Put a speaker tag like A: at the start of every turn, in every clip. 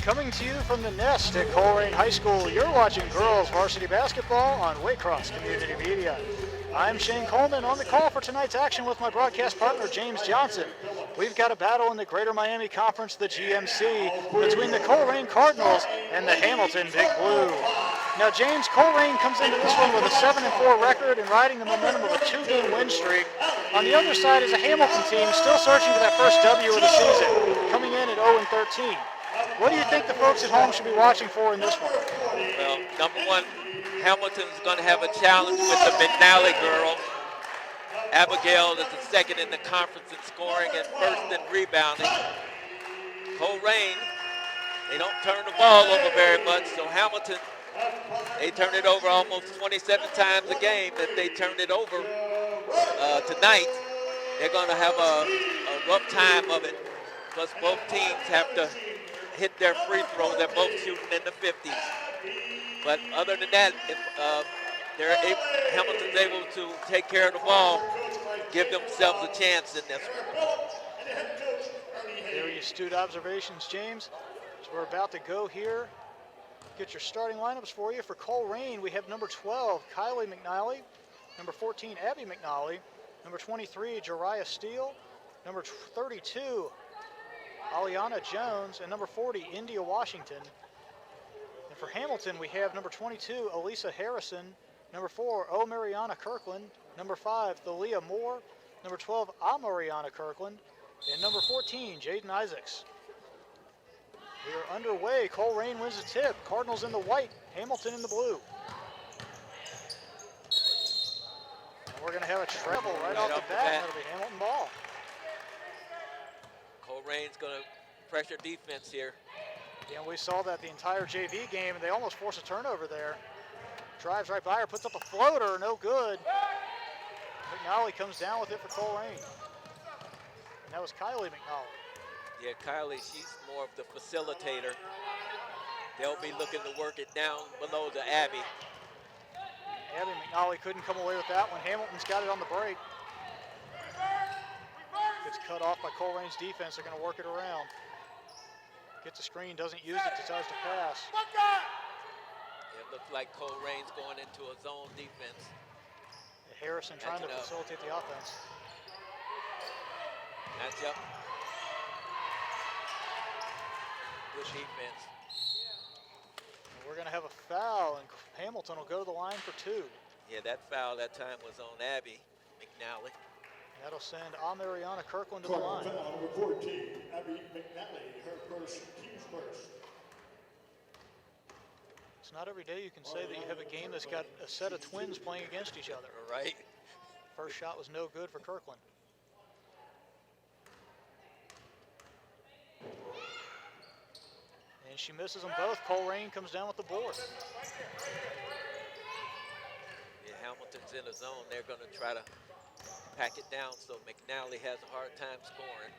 A: Coming to you from the Nest at Colerain High School, you're watching girls varsity basketball on Waycross Community Media. I'm Shane Coleman on the call for tonight's action with my broadcast partner, James Johnson. We've got a battle in the Greater Miami Conference, the GMC, between the Colerain Cardinals and the Hamilton Big Blue. Now, James, Colerain comes into this one with a 7-4 record and riding the momentum of a 2-game win streak. On the other side is a Hamilton team still searching for that first W of the season, coming in at 0-13. What do you think the folks at home should be watching for in this one?
B: Well, number one, Hamilton's going to have a challenge with the McNally girls. Abigail is the second in the conference in scoring and first in rebounding. Colerain, they don't turn the ball over very much, so Hamilton, they turn it over almost 27 times a game. If they turn it over tonight, they're going to have a rough time of it. Plus, both teams have to hit their free throws. They're both shooting in the 50s. But other than that, if Hamilton's able to take care of the ball, give themselves a chance in this one.
A: Very astute observations, James. So we're about to go here. Get your starting lineups for you. For Colerain, we have number 12, Kylie McNally. Number 14, Abby McNally. Number 23, Jariah Steele. Number 32, Aliana Jones, and number 40, India Washington. And for Hamilton, we have number 22, Elisa Harrison, number 4, Mariana Kirkland, number 5, Thalia Moore, number 12, Mariana Kirkland, and number 14, Jaden Isaacs. We are underway. Colerain wins the tip. Cardinals in the white, Hamilton in the blue. And we're going to have a travel right off the bat. That'll be Hamilton ball.
B: Colerain's going to pressure defense here.
A: Yeah, we saw that the entire JV game, and they almost forced a turnover there. Drives right by her, puts up a floater, no good. McNally comes down with it for Colerain. And that was Kylie McNally.
B: Yeah, Kylie, she's more of the facilitator. They'll be looking to work it down below to Abby.
A: Abby McNally couldn't come away with that one. Hamilton's got it on the break. Gets cut off by Colerain's defense. They're going to work it around. Gets a screen, doesn't use it, decides to pass.
B: It looks like Colerain's going into a zone defense.
A: Harrison trying to facilitate the offense.
B: Match up. Good defense.
A: And we're going to have a foul, and Hamilton will go to the line for 2.
B: Yeah, that foul that time was on Abby McNally.
A: That'll send Mariana Kirkland to the line.
C: Foul number 14, Abby McNally, her first, team's first.
A: It's not every day you can say that you have a game that's got a set of twins playing against each other.
B: Right.
A: First shot was no good for Kirkland. And she misses them both. Colerain comes down with the board.
B: Yeah, Hamilton's in the zone. They're going to try to pack it down so McNally has a hard time scoring.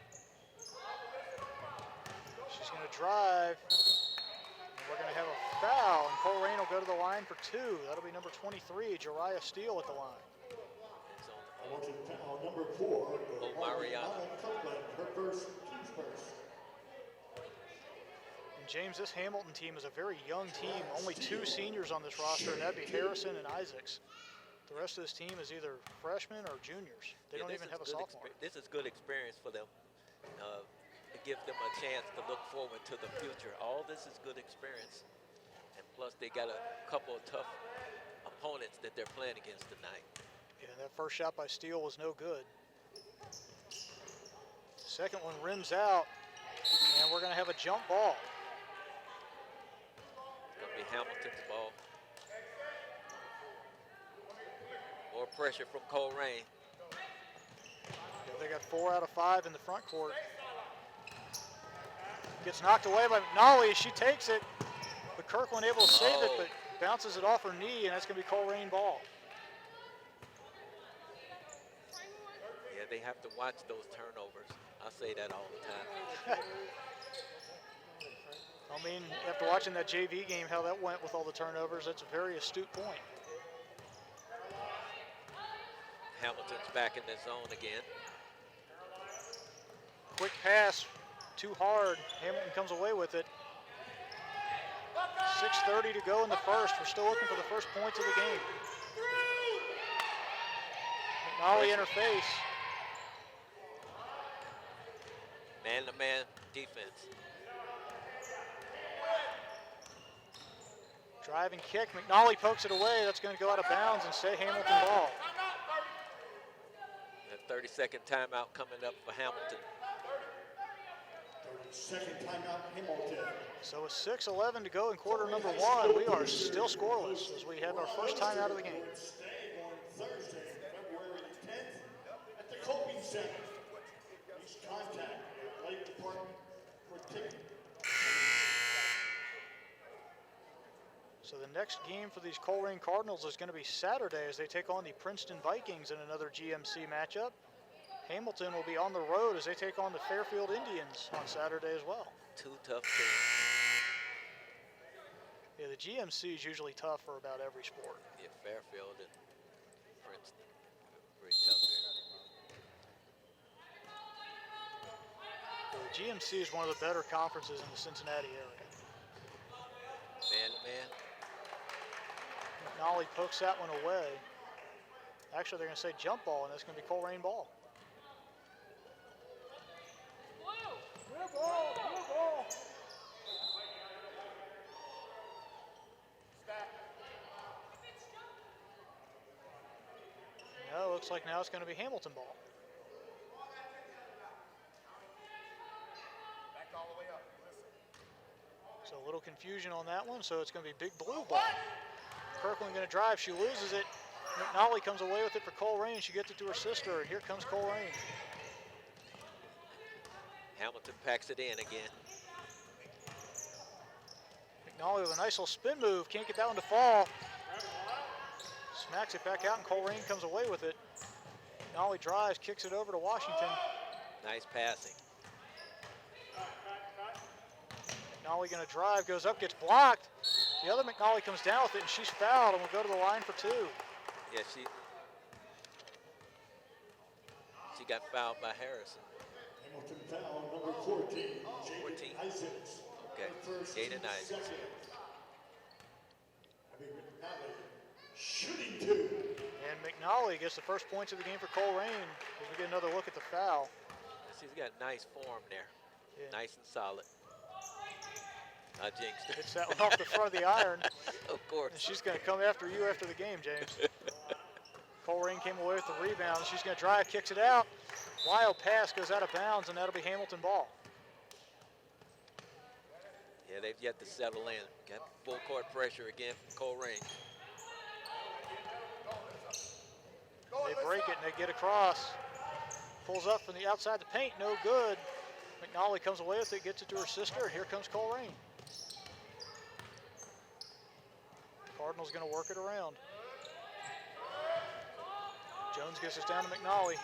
A: She's going to drive. And we're going to have a foul, and Colerain will go to the line for 2. That'll be number 23, Jariah Steele at the line.
C: Foul number 4,
B: Mariana
C: Kirkland, her first, team's first.
A: And James, this Hamilton team is a very young team. Only 2 seniors on this roster, and that'd be Harrison and Isaacs. The rest of this team is either freshmen or juniors. They don't even have a sophomore.
B: This is good experience for them. It gives them a chance to look forward to the future. All this is good experience. And plus, they got a couple of tough opponents that they're playing against tonight.
A: Yeah, that first shot by Steele was no good. Second one rims out, and we're going to have a jump ball.
B: It's going to be Hamilton's ball. More pressure from Colerain.
A: Yeah, they got 4 out of 5 in the front court. Gets knocked away by McNally. She takes it, but Kirkland able to save it, but bounces it off her knee, and that's going to be Colerain ball.
B: Yeah, they have to watch those turnovers. I say that all the time.
A: I mean, after watching that JV game, how that went with all the turnovers, that's a very astute point.
B: Hamilton's back in the zone again.
A: Quick pass, too hard. Hamilton comes away with it. 6:30 to go in the first. We're still looking for the first points of the game. McNally in her face.
B: Man-to-man defense.
A: Driving kick. McNally pokes it away. That's going to go out of bounds and stay Hamilton ball.
B: A 30-second timeout coming up for Hamilton.
C: 30-second timeout, Hamilton.
A: So with 6:11 to go in quarter number one, we are still scoreless as we have our first time out of the game.
C: Staying on Thursday, February 10th at the Colerain Center. Please contact the Light Department for tickets.
A: So the next game for these Colerain Cardinals is going to be Saturday as they take on the Princeton Vikings in another GMC matchup. Hamilton will be on the road as they take on the Fairfield Indians on Saturday as well.
B: Two tough teams.
A: Yeah, the GMC is usually tough for about every sport.
B: Yeah, Fairfield and Princeton. Pretty tough here.
A: The GMC is one of the better conferences in the Cincinnati area.
B: Man-to-man.
A: McNally pokes that one away. Actually, they're going to say jump ball, and that's going to be Colerain ball. No, looks like now it's going to be Hamilton ball. So a little confusion on that one, so it's going to be big blue ball. Kirkland going to drive, she loses it. McNally comes away with it for Colerain. She gets it to her sister, and here comes Colerain.
B: Hamilton packs it in again.
A: McNally with a nice little spin move. Can't get that one to fall. Smacks it back out, and Colerain comes away with it. McNally drives, kicks it over to Washington.
B: Nice passing.
A: McNally going to drive, goes up, gets blocked. The other McNally comes down with it, and she's fouled, and will go to the line for two.
B: Yeah, she got fouled by Harrison.
C: Hamilton foul number 14,
B: 14.
C: Jaden Isaacs.
B: Okay,
C: First
B: Jaden
C: and
B: Isaacs.
C: second. McNally shooting two.
A: And McNally gets the first points of the game for Colerain as we get another look at the foul.
B: She's got nice form there.
A: Yeah.
B: Nice and solid. I jinxed it.
A: Hits that one off the front of the iron.
B: Of course.
A: And she's going to come after you after the game, James. Colerain came away with the rebound. She's going to drive, kicks it out. Wild pass goes out of bounds, and that'll be Hamilton ball.
B: Yeah, they've yet to settle in. Got full court pressure again from Colerain.
A: They break it, and they get across. Pulls up from the outside the paint, no good. McNally comes away with it, gets it to her sister, and here comes Colerain. Cardinals going to work it around. Jones gets us down to McNally.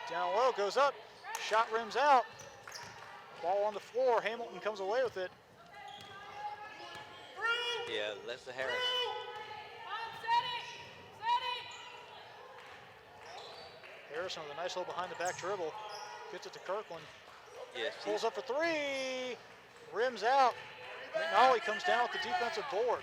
A: Down low, goes up, shot rims out. Ball on the floor, Hamilton comes away with it.
B: Yeah, Lester Harris.
A: Harrison with a nice little behind the back dribble. Gets it to Kirkland.
B: Yeah,
A: Pulls up for three. Rims out. McNally comes down with the defensive board.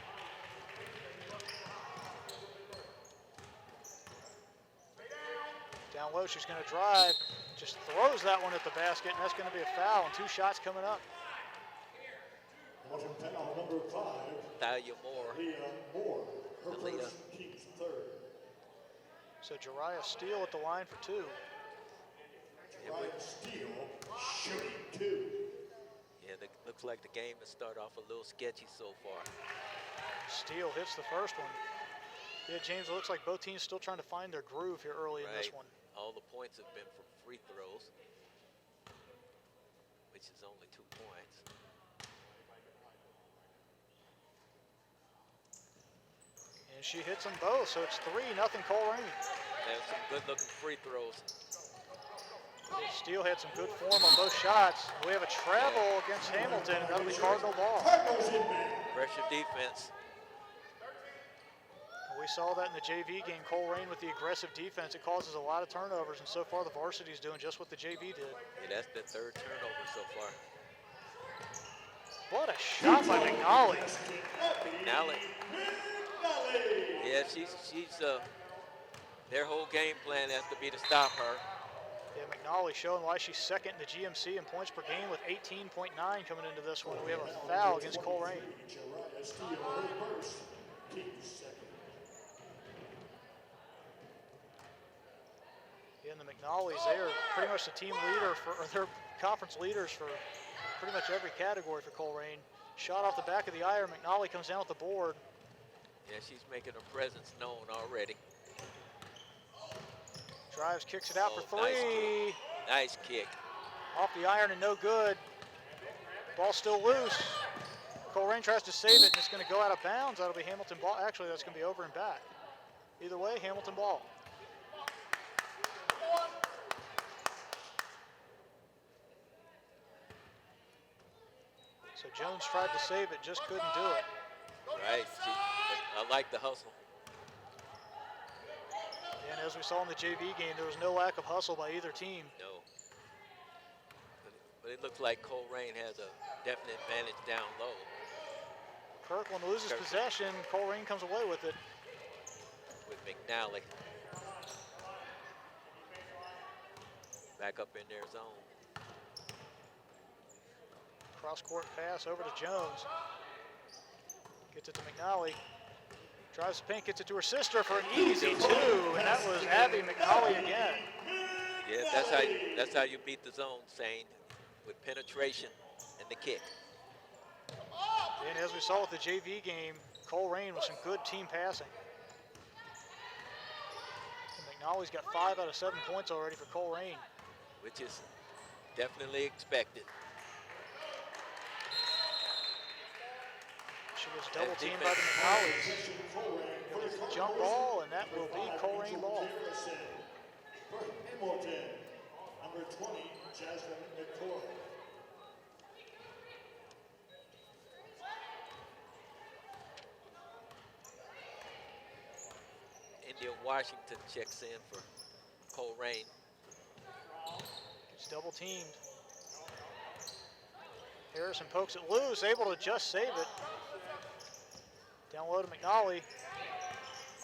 A: Down low, she's going to drive. Just throws that one at the basket, and that's going to be a foul, and two shots coming up.
C: Hamilton foul number 5.
B: Thalia Moore.
C: Leah Moore. Her
B: Leah.
C: first, team's third.
A: So Jariah Steele at the line for two.
C: Ryan Steele shooting two.
B: Yeah, looks like the game has started off a little sketchy so far.
A: Steele hits the first one. Yeah, James, it looks like both teams still trying to find their groove here early in this one.
B: All the points have been from free throws, which is only 2 points.
A: And she hits them both, so it's 3-0 Colerain.
B: There's some good-looking free throws.
A: Steele had some good form on both shots. We have a travel against Hamilton, and that'll be Cardinal ball.
C: Cardinals in man.
B: Pressure defense.
A: We saw that in the JV game. Colerain with the aggressive defense, it causes a lot of turnovers, and so far the varsity is doing just what the JV did.
B: Yeah, that's the third turnover so far.
A: What a shot by McNally.
B: McNally. Yeah, she's their whole game plan has to be to stop her.
A: Yeah, McNally showing why she's second in the GMC in points per game with 18.9 coming into this one. We have a foul against Colerain. Yeah, and the McNallys, they are pretty much the team leader or they're conference leaders for pretty much every category for Colerain. Shot off the back of the iron. McNally comes down with the board.
B: Yeah, she's making her presence known already.
A: Drives, kicks it out for
B: Nice
A: three.
B: kick. Nice kick.
A: Off the iron and no good. Ball still loose. Colerain tries to save it and it's going to go out of bounds. That'll be Hamilton ball. Actually, that's going to be over and back. Either way, Hamilton ball. So Jones tried to save it, just couldn't do it.
B: Right. I like the hustle.
A: And as we saw in the JV game, there was no lack of hustle by either team.
B: No. But it looks like Colerain has a definite advantage down low.
A: Kirkland loses possession. Colerain comes away with it.
B: With McNally. Back up in their zone.
A: Cross-court pass over to Jones. Gets it to McNally. Drives the paint, gets it to her sister for an easy two, and that was Abby McNally again.
B: Yeah, that's how you beat the zone, Sane, with penetration and the kick.
A: And as we saw with the JV game, Colerain with some good team passing. And McNally's got 5 out of 7 points already for Colerain.
B: Which is definitely expected.
A: She was double teamed by the McNallys. And it's a jump ball, and that will be Colerain ball.
C: For Hamilton, number 20, Jasmine McCoy.
B: India Washington checks in for Colerain.
A: It's double teamed. Harrison pokes it loose, able to just save it. Down low to McNally.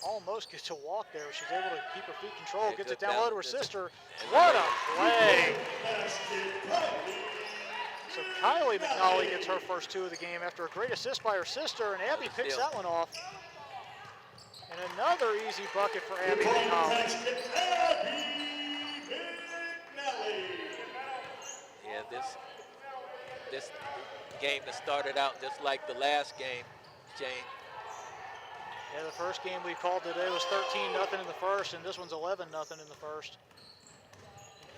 A: Almost gets a walk there. She's able to keep her feet controlled.
B: Yeah,
A: gets it
B: good
A: down low to her
B: balance.
A: sister. What a play! So Kylie McNally gets her first 2 of the game after a great assist by her sister, and Abby picks that one off. And another easy bucket for Abby McNally.
B: Yeah, this game that started out just like the last game, Jane.
A: Yeah, the first game we called today was 13-0 in the first, and this one's 11-0 in the first.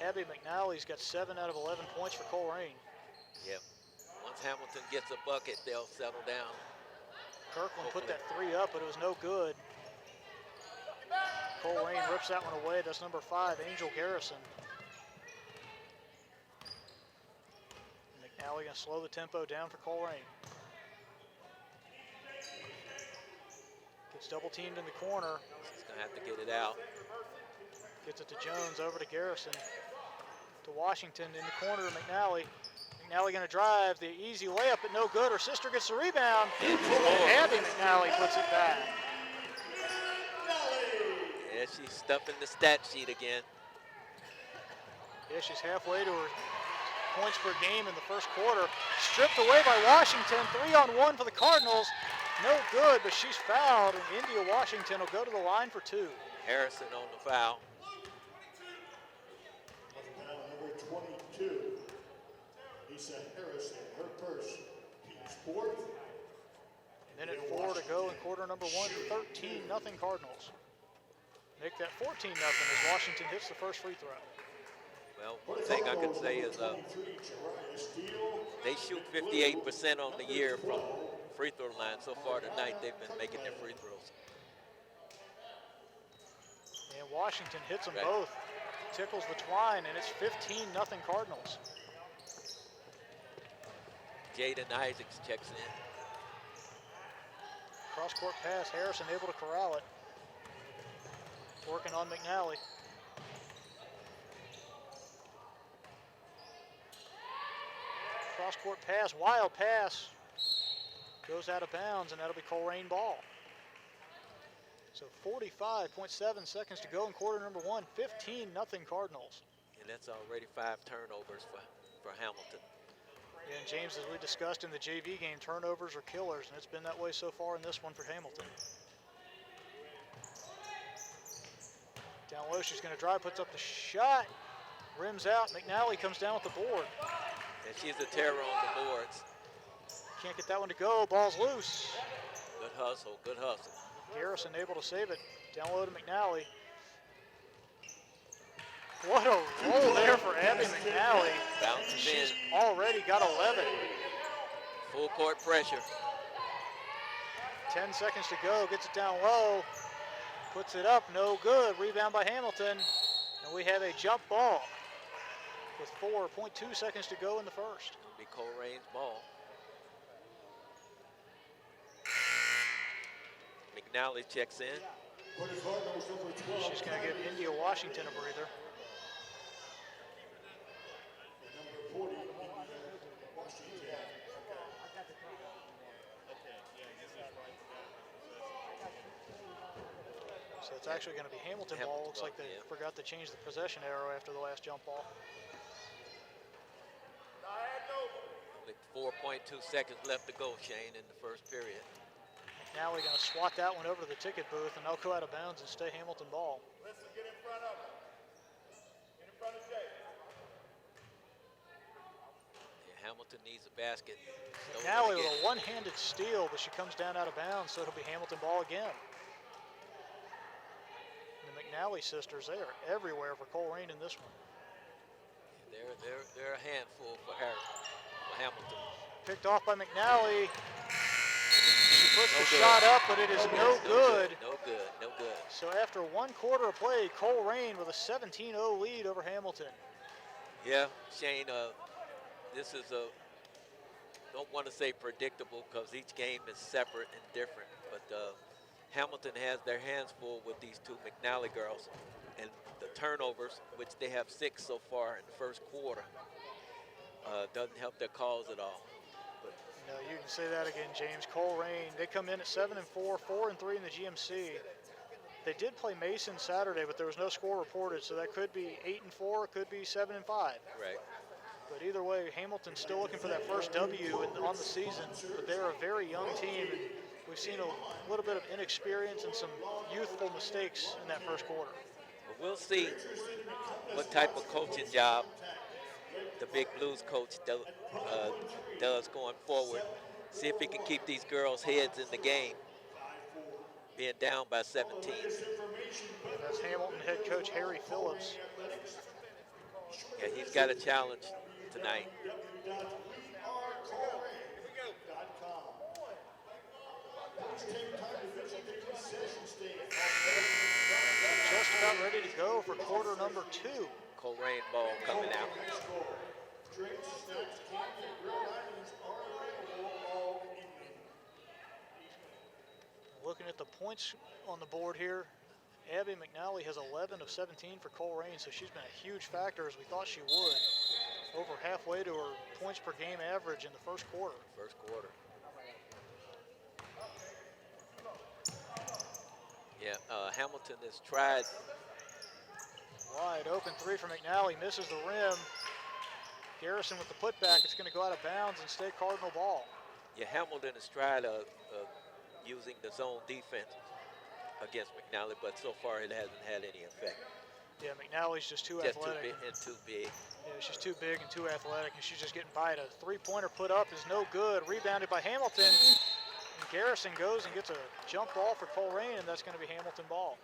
A: And Abby McNally's got 7 out of 11 points for Colerain.
B: Yep. Once Hamilton gets a bucket, they'll settle down.
A: Kirkland put that 3 up, but it was no good. Colerain rips that one away. That's number 5, Angel Garrison. McNally gonna slow the tempo down for Colerain. Gets double teamed in the corner.
B: She's gonna have to get it out.
A: Gets it to Jones, over to Garrison. To Washington in the corner to McNally. McNally gonna drive, the easy layup, but no good. Her sister gets the rebound. And Abby McNally puts it back.
B: Yeah, she's stuffing the stat sheet again.
A: Yeah, she's halfway to her points per game in the first quarter. Stripped away by Washington. 3-on-1 for the Cardinals. No good, but she's fouled, and India Washington will go to the line for 2.
B: Harrison on the foul.
C: Number 22, Lisa Harrison, her first, team's 4th.
A: Minute 4 to go in quarter number 1. 13-0 Cardinals. Make that 14-0 as Washington hits the first free throw.
B: Well, one thing I can say is they shoot 58% on the year from free throw line. So far tonight, they've been making their free throws.
A: And Washington hits them both. Tickles the twine, and it's 15-0 Cardinals.
B: Jaden Isaacs checks in.
A: Cross-court pass, Harrison able to corral it. Working on McNally. Cross-court pass, wild pass. goes out of bounds, and that'll be Colerain ball. So 45.7 seconds to go in quarter number one, 15-0 Cardinals.
B: And that's already 5 turnovers for Hamilton.
A: Yeah, and James, as we discussed in the JV game, turnovers are killers, and it's been that way so far in this one for Hamilton. Down low, she's going to drive, puts up the shot, rims out. McNally comes down with the board.
B: And she's a terror on the boards.
A: Can't get that one to go, ball's loose.
B: Good hustle, good hustle.
A: Garrison able to save it. Down low to McNally. What a roll there for Abby McNally.
B: Bounces
A: She's
B: in.
A: already got 11.
B: Full court pressure.
A: 10 seconds to go, gets it down low. Puts it up, no good. Rebound by Hamilton. And we have a jump ball with 4.2 seconds to go in the first.
B: It'll be Colerain's ball. McNally checks in.
C: For the Cardinals, number 12.
A: She's going to give India Washington a breather.
C: And number 40, Washington.
A: So it's actually going to be Hamilton ball. Looks like they forgot to change the possession arrow after the last jump ball.
B: Like 4.2 seconds left to go, Shane, in the first period.
A: Now we're going to swat that one over to the ticket booth, and they'll go out of bounds and stay Hamilton ball.
C: Listen, get in front of him. Get in front of Jay.
B: Yeah, Hamilton needs a basket.
A: McNally with a one-handed steal, but she comes down out of bounds, so it'll be Hamilton ball again. And the McNally sisters, they are everywhere for Colerain in this one.
B: They're a handful for Hamilton.
A: Picked off by McNally. She puts the shot up, but it is no good.
B: No good, no good.
A: So after 1 quarter of play, Colerain with a 17-0 lead over Hamilton.
B: Yeah, Shane, this is don't want to say predictable because each game is separate and different, but Hamilton has their hands full with these 2 McNally girls, and the turnovers, which they have 6 so far in the first quarter, doesn't help their cause at all.
A: No, you can say that again, James. Colerain, they come in at 7-4, 4-3 in the GMC. They did play Mason Saturday, but there was no score reported, so that could be 8-4, it could be 7-5.
B: Right.
A: But either way, Hamilton's still looking for that first W on the season, but they're a very young team, and we've seen a little bit of inexperience and some youthful mistakes in that first quarter.
B: But we'll see what type of coaching job the Big Blues coach does going forward. See if he can keep these girls' heads in the game, being down by 17.
A: That's Hamilton head coach Harry Phillips.
B: Yeah, he's got a challenge tonight.
A: Just about ready to go for quarter number 2.
B: Colerain ball coming out.
A: Looking at the points on the board here, Abby McNally has 11 of 17 for Colerain, so she's been a huge factor as we thought she would. Over halfway to her points per game average in the first quarter.
B: First quarter. Yeah, Hamilton has tried.
A: Wide open 3 for McNally, misses the rim. Garrison with the putback, it's going to go out of bounds and stay Cardinal ball.
B: Yeah, Hamilton has tried using the zone defense against McNally, but so far it hasn't had any effect.
A: Yeah, McNally's just too
B: Just
A: athletic.
B: too big.
A: Yeah, she's too big and too athletic, and she's just getting by it. A three-pointer put up is no good. Rebounded by Hamilton. And Garrison goes and gets a jump ball for Colerain, and that's going to be Hamilton ball.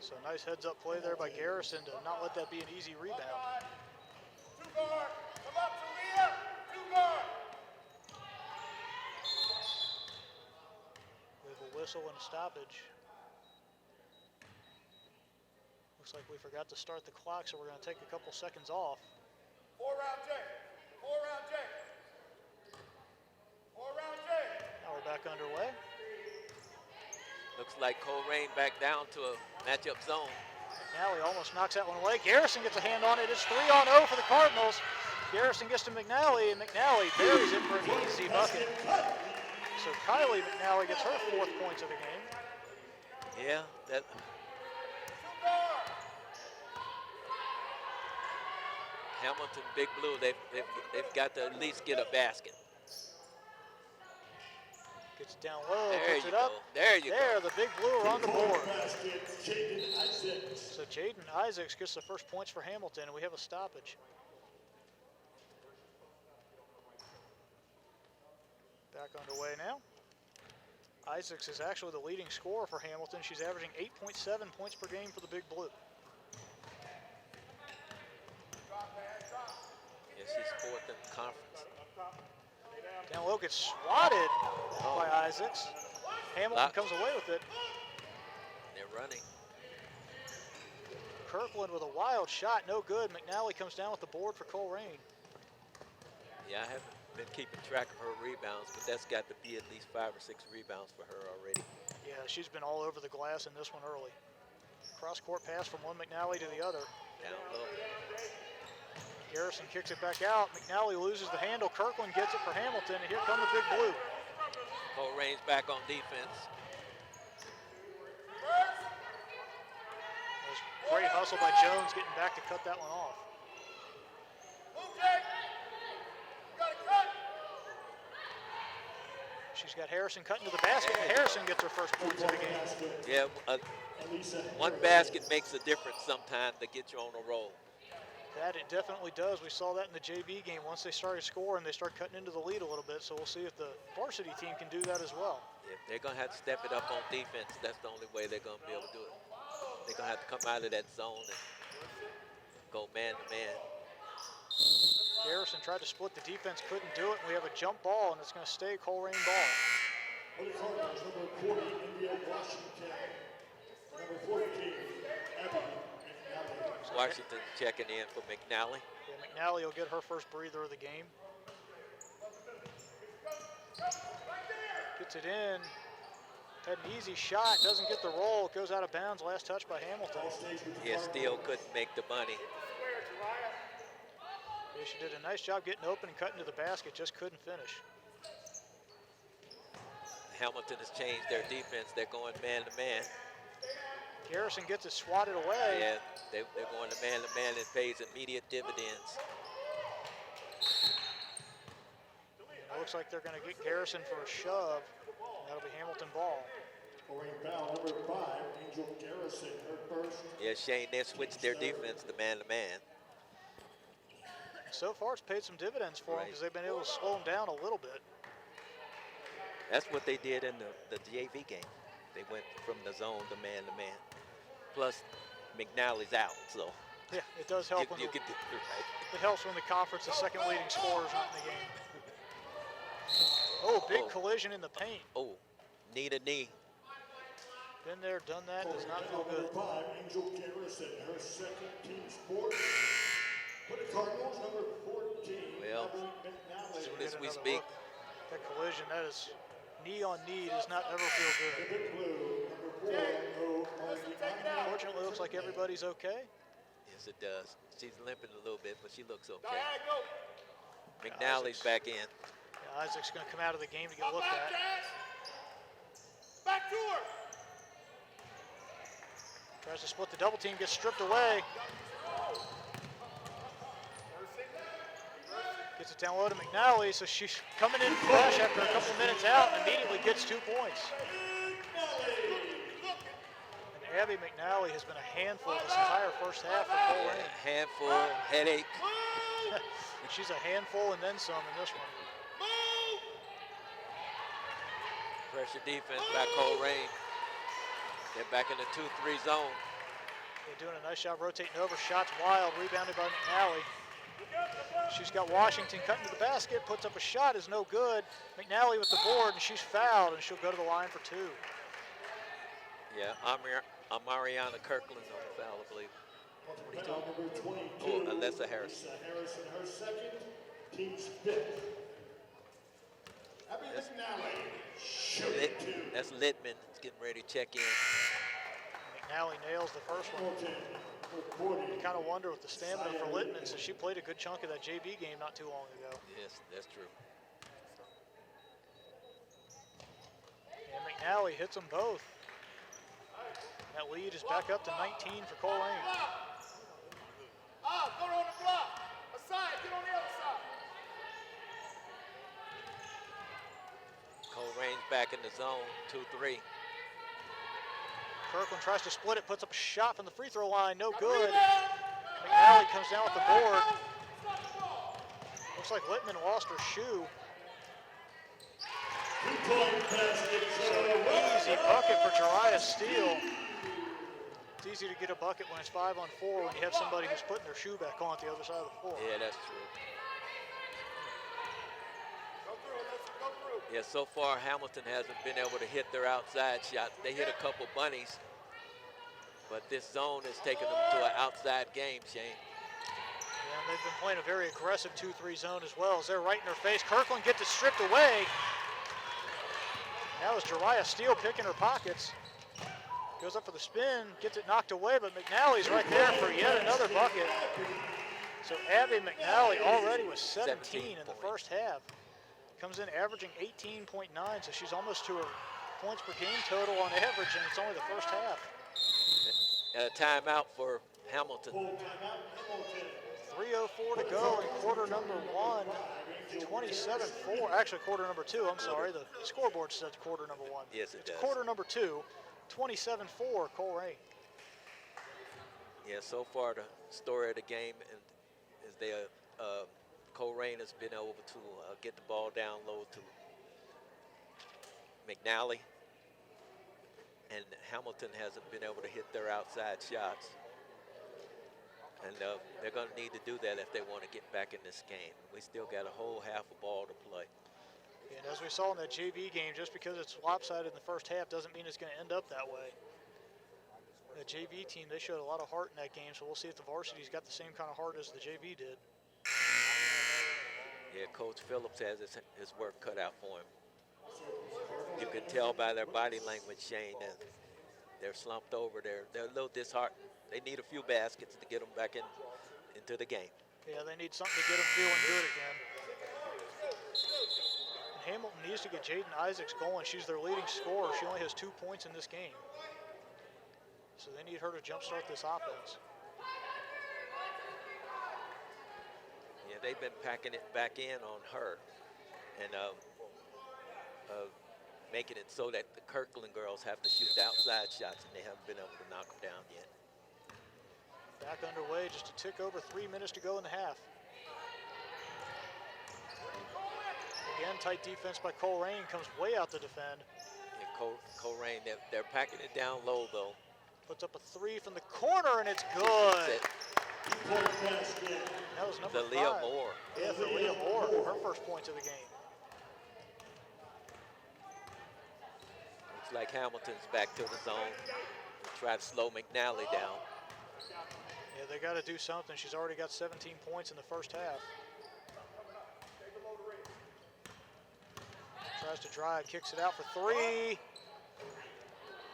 A: So nice heads-up play there by Garrison to not let that be an easy rebound.
C: Two guard, come up to Leah. Two guard.
A: We have a whistle and a stoppage. Looks like we forgot to start the clock, so we're going to take a couple seconds off.
C: 4-round J. 4-round J. 4-round J.
A: Now we're back underway.
B: Looks like Colerain back down to a matchup zone.
A: McNally almost knocks that one away. Garrison gets a hand on it. It's 3-0 for the Cardinals. Garrison gets to McNally, and McNally buries it for an easy bucket. So Kylie McNally gets her 4th points of the game.
B: Yeah, that. Hamilton, Big Blue, they've got to at least get a basket.
A: Gets it down low,
B: There
A: puts
B: you
A: it up.
B: go. There you go.
A: The Big Blue are on the board.
C: Basket, Jaden Isaacs.
A: So Jaden Isaacs gets the first points for Hamilton, and we have a stoppage. Back underway now. Isaacs is actually the leading scorer for Hamilton. She's averaging 8.7 points per game for the Big Blue.
B: Yeah, she's 4th in the conference.
A: Down low gets swatted by Isaacs. Hamilton comes away with it.
B: They're running.
A: Kirkland with a wild shot, no good. McNally comes down with the board for Colerain.
B: Yeah, I haven't been keeping track of her rebounds, but that's got to be at least 5 or 6 rebounds for her already.
A: Yeah, she's been all over the glass in this one early. Cross-court pass from one McNally to the other.
B: Down low.
A: Garrison kicks it back out. McNally loses the handle. Kirkland gets it for Hamilton, and here come the Big Blue.
B: Colerain's back on defense.
A: It was great hustle by Jones getting back to cut that one off. She's got Harrison cutting to the basket, and Harrison gets her first points of the game.
B: Yeah, one basket makes a difference sometimes to get you on a roll.
A: That it definitely does. We saw that in the JV game. Once they started scoring, they start cutting into the lead a little bit. So we'll see if the varsity team can do that as well.
B: If they're going to have to step it up on defense, that's the only way they're going to be able to do it. They're going to have to come out of that zone and go man to man.
A: Garrison tried to split the defense, couldn't do it. And we have a jump ball, and it's going to stay Colerain ball.
C: For the Cardinals, number 40, India Washington. Number 14, Abby McNally.
B: Washington checking in for McNally.
A: Yeah, McNally will get her first breather of the game. Gets it in. Had an easy shot, doesn't get the roll. It goes out of bounds. Last touch by Hamilton.
B: Yeah, Steele couldn't make the money.
A: Yeah, she did a nice job getting open and cutting to the basket, just couldn't finish.
B: Hamilton has changed their defense. They're going man to man.
A: Garrison gets it swatted away.
B: Yeah, they're going to man and it pays immediate dividends.
A: It looks like they're going to get Garrison for a shove. That'll be Hamilton ball.
C: Colerain foul, number 5, Angel Garrison, her first.
B: Yeah, Shane, they switched their defense to man.
A: So far, it's paid some dividends for them because they've been able to slow them down a little bit.
B: That's what they did in the JV game. They went from the zone to man. Plus, McNally's out, so.
A: Yeah, it does help.
B: You get right.
A: It helps when the conference, the second leading scorer, is not in the game. Oh, big collision in the paint.
B: Oh, knee to knee.
A: Been there, done that, does not feel good.
C: Number 5, Angel Garrison, her second team sport. For the Cardinals, number 14,
B: Well,
C: McNally.
B: as soon as we
A: Another
B: speak,
A: look. That collision, that is knee on knee, does not ever feel good.
C: The Big Blue, number 4,
A: Fortunately, it looks like everybody's okay.
B: yes, it does. She's limping a little bit, but she looks okay. McNally's back in.
A: Yeah, Isaac's going to come out of the game to get looked at.
D: Back to her.
A: Tries to split the double team, gets stripped away. Gets it down low to McNally, so she's coming in fresh after a couple minutes out and immediately gets 2 points. And Abby McNally has been a handful this entire first half for Colerain.
B: Handful, headache.
A: She's a handful and then some in this one.
B: Pressure defense by Colerain. They're back in the 2-3 zone.
A: They're doing a nice job rotating over. Shots wild, rebounded by McNally. She's got Washington cutting to the basket, puts up a shot, is no good. McNally with the board, and she's fouled, and she'll go to the line for 2.
B: Yeah, Amariana Kirkland's on the foul, I believe.
C: Foul number 22.
B: Oh, Alyssa Harrison.
C: Alyssa Harrison, her second, team's 5th. Abby McNally, shooting 2.
B: That's Littman. He's getting ready to check in.
A: McNally nails the first one.
C: Hamilton,
A: You kind of wonder with the stamina for Littman, since she played a good chunk of that JV game not too long ago.
B: Yes, that's true.
A: And McNally hits them both. That lead is back up to 19 for Colerain.
D: Go on the block. Aside, get on the other side.
B: Colerain's back in the zone, 2-3.
A: Kirkland tries to split it, puts up a shot from the free throw line, no good. McNally comes down with the board. Looks like Littman lost her shoe. So easy bucket for Jariah Steele. It's easy to get a bucket when it's 5-on-4 when you have somebody who's putting their shoe back on at the other side of the floor.
B: Yeah, that's true. Yeah, so far Hamilton hasn't been able to hit their outside shot. They hit a couple bunnies, but this zone has taken them to an outside game, Shane.
A: Yeah, and they've been playing a very aggressive 2-3 zone as well. As they're right in her face, Kirkland gets it stripped away. That was Jariah Steele picking her pockets. Goes up for the spin, gets it knocked away, but McNally's right there for yet another bucket. So Abby McNally already was 17 in the first half. Comes in averaging 18.9, so she's almost to her points per game total on average, and it's only the first half.
B: A timeout for Hamilton.
A: 3:04 to go in quarter number one. 27-4, actually quarter number two, I'm sorry. The scoreboard says quarter number one.
B: Yes, it does.
A: It's quarter number two, 27-4, Colerain.
B: Yeah, so far the story of the game is they Colerain has been able to get the ball down low to McNally, and Hamilton hasn't been able to hit their outside shots. And they're going to need to do that if they want to get back in this game. We still got a whole half a ball to play.
A: And as we saw in that JV game, just because it's lopsided in the first half doesn't mean it's going to end up that way. The JV team, they showed a lot of heart in that game, so we'll see if the varsity's got the same kind of heart as the JV did.
B: Yeah, Coach Phillips has his work cut out for him. You can tell by their body language, Shane, that they're slumped over. They're a little disheartened. They need a few baskets to get them back into the game.
A: Yeah, they need something to get them feeling good again. And Hamilton needs to get Jaden Isaacs going. She's their leading scorer. She only has 2 points in this game. So they need her to jumpstart this offense.
B: Yeah, they've been packing it back in on her and making it so that the Kirkland girls have to shoot the outside shots, and they haven't been able to knock them down yet.
A: Back underway, just a tick over 3 minutes to go in the half. Again, tight defense by Colerain comes way out to defend.
B: Yeah, Colerain, they're packing it down low, though.
A: Puts up a three from the corner, and it's good. That was number 5.
B: Leah Moore.
A: Yeah, for Leah Moore, her first points of the game.
B: Looks like Hamilton's back to the zone. Try to slow McNally down.
A: Yeah, they got to do something. She's already got 17 points in the first half. Tries to drive, kicks it out for 3.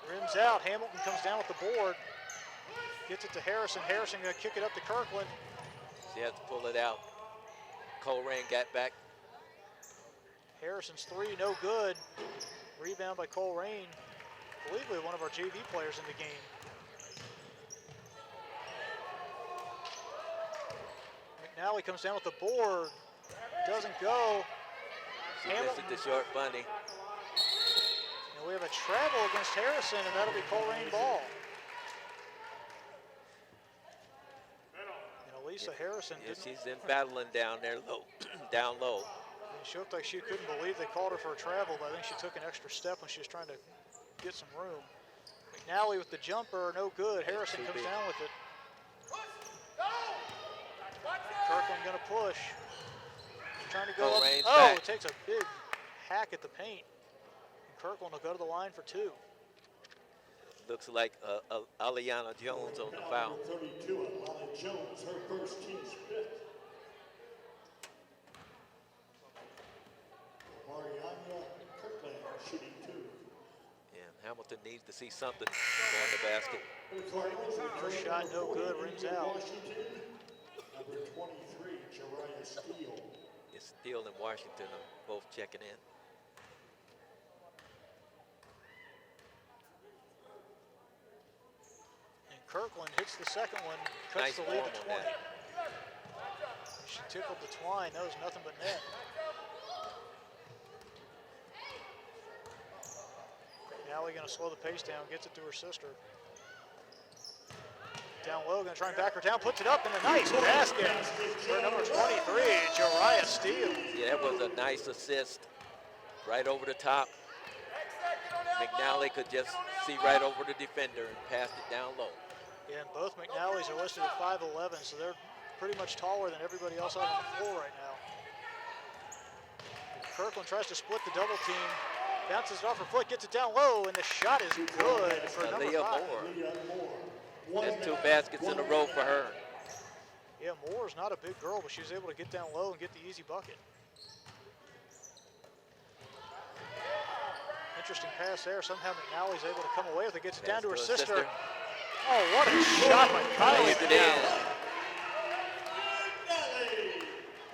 A: Rims out. Hamilton comes down with the board. Gets it to Harrison. Harrison going to kick it up to Kirkland.
B: She has to pull it out. Colerain got back.
A: Harrison's 3, no good. Rebound by Colerain. I believe we have one of our JV players in the game. McNally comes down with the board. Doesn't go.
B: She missed it to short bunny.
A: And we have a travel against Harrison, and that'll be Colerain ball. And Elisa Harrison
B: Yeah,
A: didn't.
B: she's in battling down there low, down low.
A: She looked like she couldn't believe they called her for a travel, but I think she took an extra step when she was trying to get some room. McNally with the jumper, no good. Harrison comes down with it. Kirkland gonna push. Trying to go up. Oh, it takes a big hack at the paint. And Kirkland will go to the line for 2.
B: Looks like Aliana Jones on the foul.
C: 32, Alana Jones, her first team's 5th. Mariana Kirkland shooting 2.
B: Yeah, Hamilton needs to see something go in the basket.
A: First shot, no good, rims out.
C: Washington, number 23, Jariah Steele.
B: It's Steele and Washington are both checking in.
A: And Kirkland hits the second one, cuts
B: Nice
A: the lead
B: form
A: to
B: on
A: 20.
B: that.
A: She tickled the twine, that was nothing but net. McNally gonna slow the pace down, gets it to her sister. Down low, gonna try and back her down, puts it up in a nice basket for number 23, Jariah Steele.
B: Yeah, that was a nice assist right over the top. McNally could just see right over the defender and passed it down low.
A: Yeah, and both McNallys are listed at 5'11", so they're pretty much taller than everybody else out on the floor right now. Kirkland tries to split the double team, bounces it off her foot, gets it down low, and the shot is good for number 5.
B: Moore. That's 2 baskets in a row for her.
A: Yeah, Moore's not a big girl, but she was able to get down low and get the easy bucket. Interesting pass there. Somehow McNally's able to come away with it, gets it down to her sister. Oh, what a shot by Kylie.
B: It in.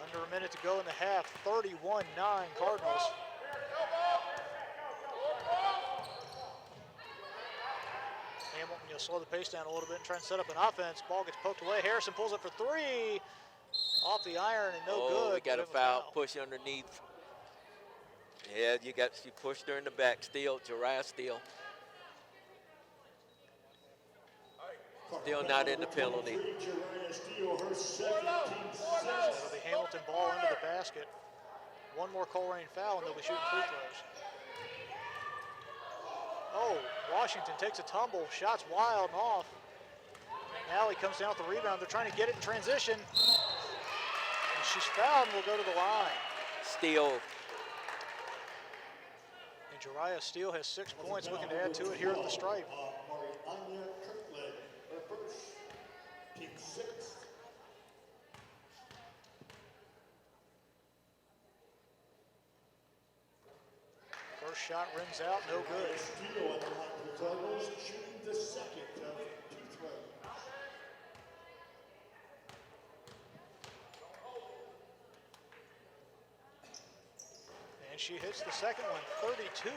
A: Under a minute to go in the half, 31-9 Cardinals. Hamilton, you'll slow the pace down a little bit and try and set up an offense. Ball gets poked away. Harrison pulls it for 3. Off the iron and no good.
B: Oh, we got a foul. Push underneath. Yeah, she pushed her in the back. Steele, Jariah Steele. Still not in the penalty.
A: So it'll be Hamilton ball into the basket. One more Colerain foul and they'll be shooting free throws. Oh, Washington takes a tumble. Shots wild and off. McNally comes down with the rebound. They're trying to get it in transition. And she's fouled and will go to the line.
B: Steele.
A: And Jariah Steele has 6 points, looking to add to it here at the stripe.
C: Team 6.
A: First shot rims out, no good.
C: Steele on the line for the Cardinals, shooting the second of 2 throws.
A: And she hits the second one, 32-9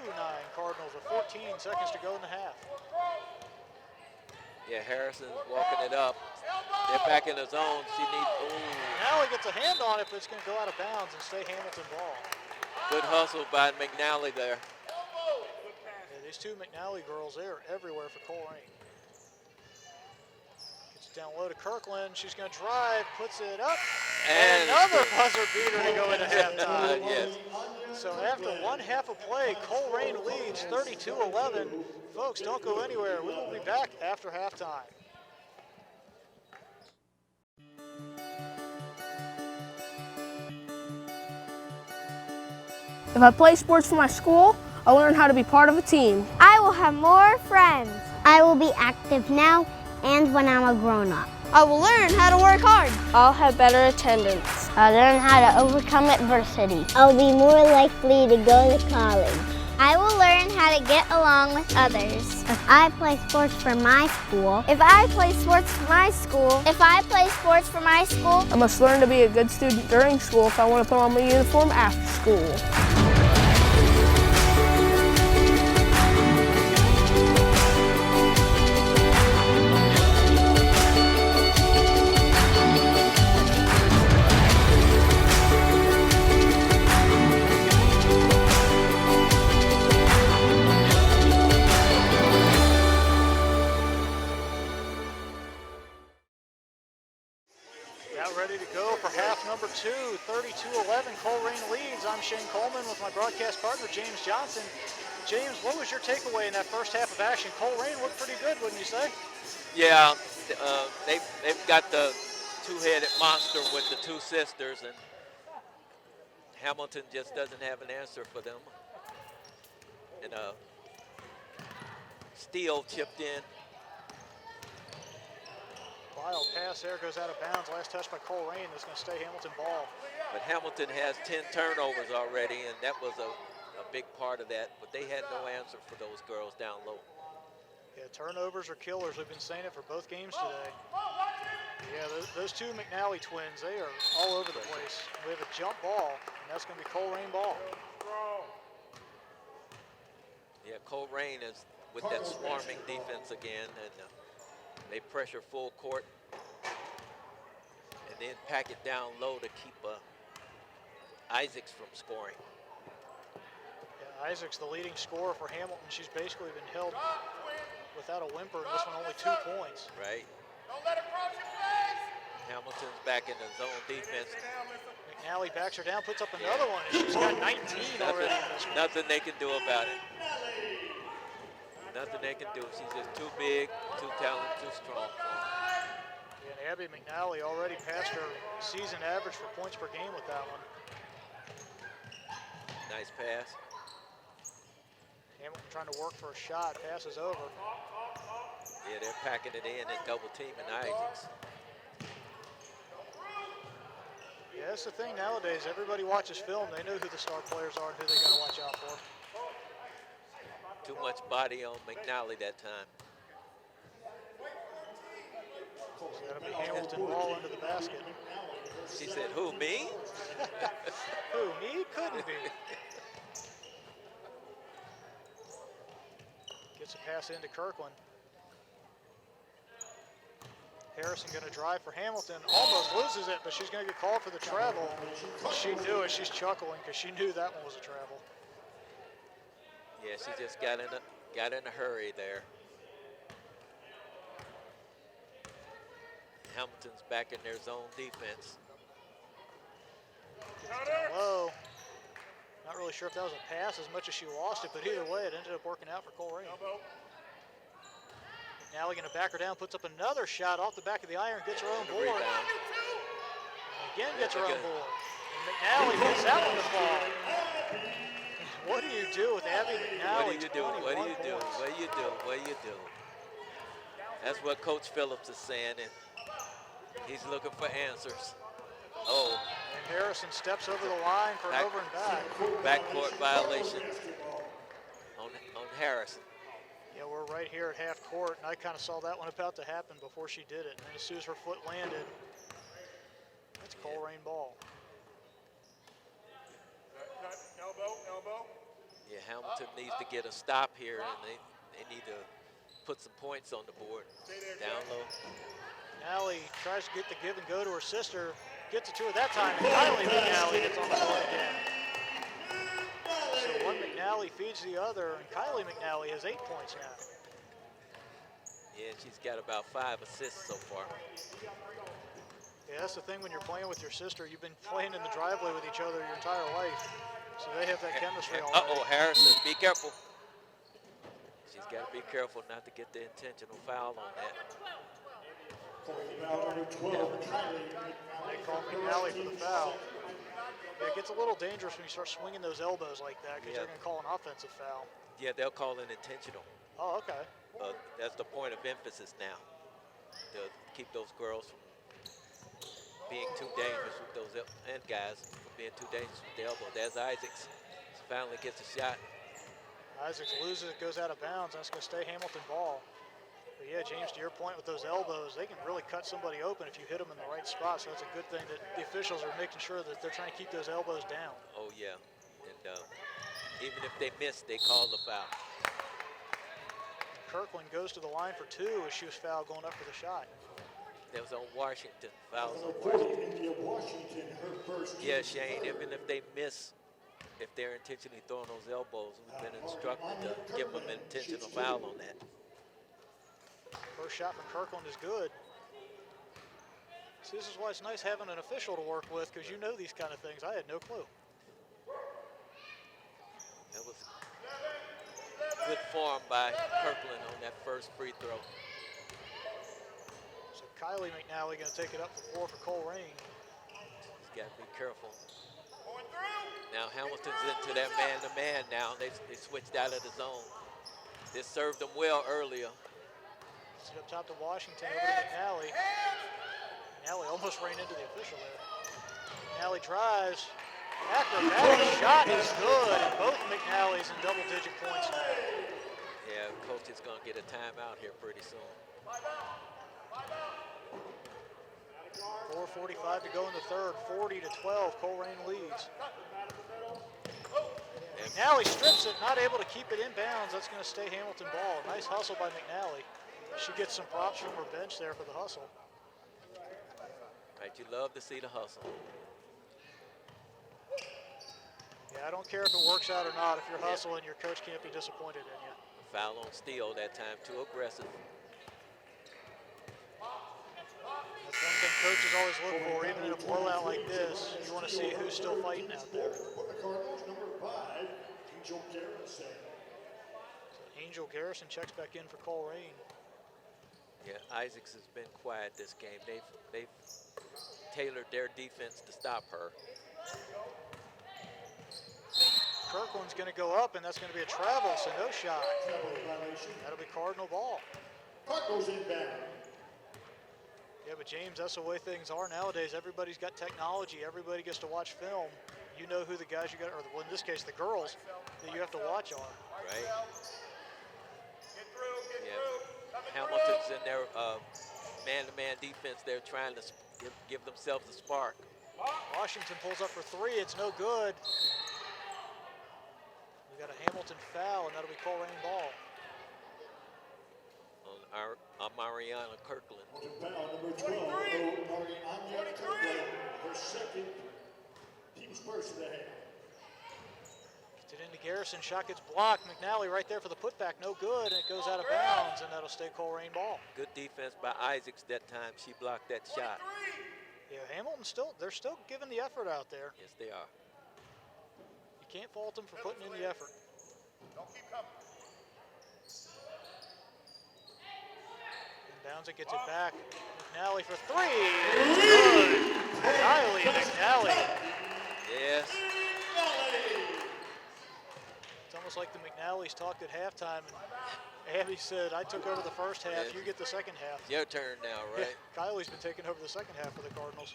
A: Cardinals with 14 seconds to go in the half.
B: Yeah, Harrison's walking it up. They're back in the zone. She needs,
A: Now he gets a hand on it, but it's going to go out of bounds and stay Hamilton ball.
B: good hustle by McNally there.
A: Yeah, these 2 McNally girls, they are everywhere for Colerain. Gets it down low to Kirkland. She's going to drive, puts it up. And another buzzer beater to go into halftime.
B: Yes.
A: So after one half of play, Colerain leads 32-11. Folks, don't go anywhere. We will be back after halftime.
E: If I play sports for my school, I'll learn how to be part of a team.
F: I will have more friends. I will be active now and when I'm a grown-up.
E: I will learn how to work hard. I'll have better attendance.
F: I'll learn how to overcome adversity. I'll be more likely to go to college. I will learn how to get along with others. If I play sports for my school. If I play sports for my school. If I play sports for my school.
E: I must learn to be a good student during school if I want to put on my uniform after school.
A: Ready to go for half number 2, 32-11, Colerain leads. I'm Shane Coleman with my broadcast partner, James Johnson. James, what was your takeaway in that first half of action? Colerain looked pretty good, wouldn't you say?
B: Yeah, they've got the 2-headed monster with the 2 sisters, and Hamilton just doesn't have an answer for them. And Steele chipped in.
A: Wild pass there, goes out of bounds. Last touch by Colerain. That's going to stay Hamilton ball.
B: But Hamilton has 10 turnovers already, and that was a a big part of that, but they had no answer for those girls down low.
A: Yeah, turnovers are killers. We've been saying it for both games today. Yeah, those two McNally twins, they are all over the place. We have a jump ball, and that's going to be Colerain ball.
B: Yeah, Colerain is with that swarming defense again, and they pressure full court and then pack it down low to keep Isaacs from scoring.
A: Yeah, Isaac's the leading scorer for Hamilton. She's basically been held without a whimper, and this one only 2 points.
B: Right.
D: Don't let it cross your face.
B: Hamilton's back in the zone defense.
A: McNally backs her down, puts up another one, and she's got 19 already in this one.
B: Nothing they can do about it. Nothing they can do. She's just too big, too talented, too strong.
A: Yeah, and Abby McNally already passed her season average for points per game with that one.
B: Nice pass.
A: Hamilton trying to work for a shot, passes over.
B: Yeah, they're packing it in and double teaming Isaacs.
A: Yeah, that's the thing nowadays. Everybody watches film. They know who the star players are and who they got to watch out for.
B: Too much body on McNally that time.
A: So that'll be Hamilton ball into the basket.
B: She said, who, me?
A: Who, me? Couldn't be. Gets a pass into Kirkland. Harrison going to drive for Hamilton. Almost loses it, but she's going to get called for the travel. She knew it. She's chuckling because she knew that one was a travel.
B: Yeah, she just got in a hurry there. Hamilton's back in their zone defense.
A: Gets it down low. Not really sure if that was a pass as much as she lost it, but either way, it ended up working out for Colerain. Now we're going to back her down, puts up another shot off the back of the iron, gets her own board.
B: Rebound.
A: And again gets her own board. And McNally gets that one to fall. What do you do with Abby McNally?
B: What do you do? What do you do? What do you do? What do you do? That's what Coach Phillips is saying, and he's looking for answers. Oh.
A: And Harrison steps over the line for an over and back.
B: Backcourt violation on Harrison.
A: Yeah, we're right here at half court, and I kind of saw that one about to happen before she did it. And then as soon as her foot landed, that's Colerain ball.
D: Elbow.
B: Yeah, Hamilton needs to get a stop here, and they need to put some points on the board. Down low.
A: McNally tries to get the give and go to her sister, gets it to her that time, and Kylie McNally gets on the board again. So one McNally feeds the other, and Kylie McNally has 8 points now.
B: Yeah, she's got about 5 assists so far.
A: Yeah, that's the thing when you're playing with your sister. You've been playing in the driveway with each other your entire life. So they have that chemistry already.
B: Uh-oh, Harrison, be careful. She's got to be careful not to get the intentional foul on that.
A: They call McNally for the foul. Yeah, it gets a little dangerous when you start swinging those elbows like that because they're going to call an offensive foul.
B: Yeah, they'll call it intentional.
A: Oh, okay.
B: That's the point of emphasis now, to keep those girls from being too dangerous with those, and guys from being too dangerous with the elbow. There's Isaacs. She finally gets a shot.
A: Isaacs loses it, goes out of bounds. That's going to stay Hamilton ball. But yeah, James, to your point with those elbows, they can really cut somebody open if you hit them in the right spot. So that's a good thing that the officials are making sure that they're trying to keep those elbows down.
B: Oh, yeah. And even if they miss, they call the foul.
A: Kirkland goes to the line for 2 as she was fouled going up for the shot.
B: That was on Washington. Fouls on Washington. Yeah, Shane, even if they miss, if they're intentionally throwing those elbows, we've been instructed to give them an intentional foul on that.
A: First shot from Kirkland is good. So this is why it's nice having an official to work with, because you know these kind of things. I had no clue.
B: That was good form by Kirkland on that first free throw.
A: So Kylie McNally going to take it up the floor for Colerain.
B: He's got to be careful. Now Hamilton's into that man-to-man now. They switched out of the zone. This served them well earlier.
A: Sit up top to Washington, over to McNally. McNally almost ran into the official there. McNally drives, Acrobatic shot is good, and both McNally's in double-digit points now.
B: Yeah, coach is going to get a timeout here pretty soon.
A: 4:45 to go in the third. 40-12. Colerain leads. McNally strips it, not able to keep it in bounds. That's going to stay Hamilton ball. Nice hustle by McNally. She gets some props from her bench there for the hustle.
B: Right, you love to see the hustle.
A: Yeah, I don't care if it works out or not. If you're hustling, your coach can't be disappointed in you.
B: Foul on Steele that time, too aggressive.
A: That's one thing coaches always look for, even in a blowout like this. You want to see who's still fighting out there.
C: For the Cardinals, number 5, Angel Garrison.
A: So Angel Garrison checks back in for Colerain.
B: Yeah, Isaacs has been quiet this game. They've tailored their defense to stop her.
A: Kirkland's going to go up, and that's going to be a travel, so no shot. That'll be Cardinal ball.
C: Cardinals inbound.
A: Yeah, but James, that's the way things are nowadays. Everybody's got technology. Everybody gets to watch film. You know who the guys you got, or well, in this case, the girls that you have to watch are.
B: Right.
D: Get through, get
B: Yeah.
D: through. Coming
B: Hamilton's in their man-to-man defense. They're trying to give themselves a spark.
A: Washington pulls up for three. It's no good. We got a Hamilton foul, and that'll be Colerain ball.
B: On Mariana Kirkland.
C: Foul number 12, Mariana Kirkland. Her second, team's first of the half.
A: Gets it into Garrison. Shot gets blocked. McNally right there for the putback. No good, and it goes out of bounds, and that'll stay Colerain ball.
B: Good defense by Isaacs that time. She blocked that shot.
A: Yeah, Hamilton they're still giving the effort out there.
B: Yes, they are.
A: You can't fault them for putting in the effort.
D: Don't keep coming.
A: Inbounds it, gets it back. McNally for three. Good. Kylie McNally.
B: Yes.
A: It's almost like the McNallys talked at halftime, and Abby said, I took over the first half, you get the second half.
B: Your turn now,
A: Yeah,
B: right?
A: Kylie's been taking over the second half for the Cardinals.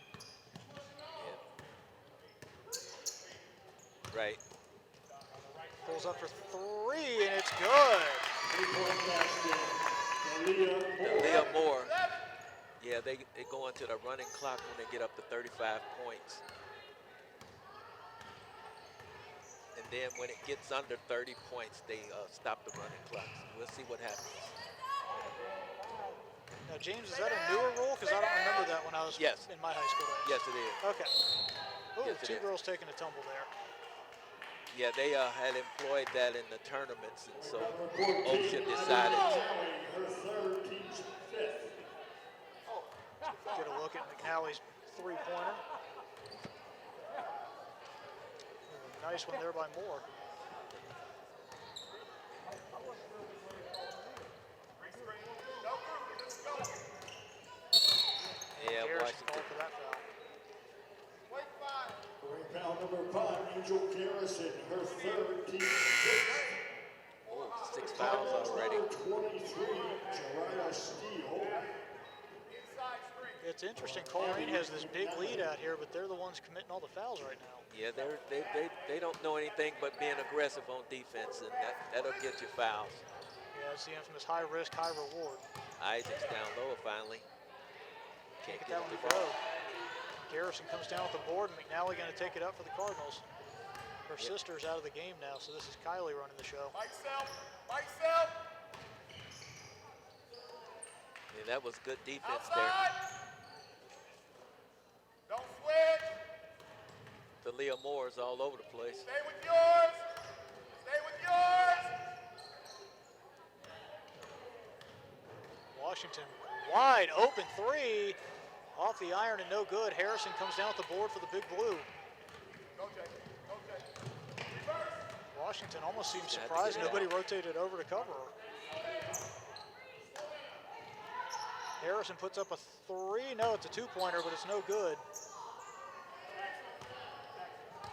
B: Yeah. Right.
A: Pulls up for three, and it's good.
B: Leah Moore. Yeah, they go into the running clock when they get up to 35 points. And then when it gets under 30 points, they stop the running clock. We'll see what happens.
A: Now, James, is that a newer rule? Because I don't remember that when I was
B: Yes.
A: in my high school days.
B: Yes, it is.
A: Okay. Ooh,
B: Yes, it
A: two
B: is.
A: girls taking a tumble there.
B: Yeah, they had employed that in the tournaments, and so OSHA decided.
C: Her third, team's fifth.
A: Get a look at McNally's three-pointer. Nice one there by Moore.
B: Yeah,
A: Garrison
B: Washington.
A: called for that foul.
C: Foul number 5, Angel Garrison. Her third, team's sixth.
B: Oh, 6 fouls already.
C: Number 23, Jariah Steele.
A: It's interesting. Colerain has this big lead out here, but they're the ones committing all the fouls right now.
B: Yeah, they don't know anything but being aggressive on defense, and that'll get you fouls.
A: Yeah, it's the infamous high risk, high reward.
B: Isaacs down low finally. Can't
A: Get
B: get
A: that
B: it
A: one
B: to
A: to go.
B: go.
A: Garrison comes down with the board, and McNally going to take it up for the Cardinals. Her sister's out of the game now, so this is Kylie running the show.
D: Myself, myself.
B: Yeah, that was good defense there.
D: Outside. Don't switch.
B: The Leah Moore's all over the place.
D: Stay with yours. Stay with yours.
A: Washington wide open three. Off the iron and no good. Harrison comes down with the board for the Big Blue.
D: Go, Jay. Go, Jay. Reverse.
A: Washington almost seemed
B: Yeah,
A: surprised
B: yeah.
A: nobody rotated over to cover her. Harrison puts up a three. No, it's a two-pointer, but it's no good.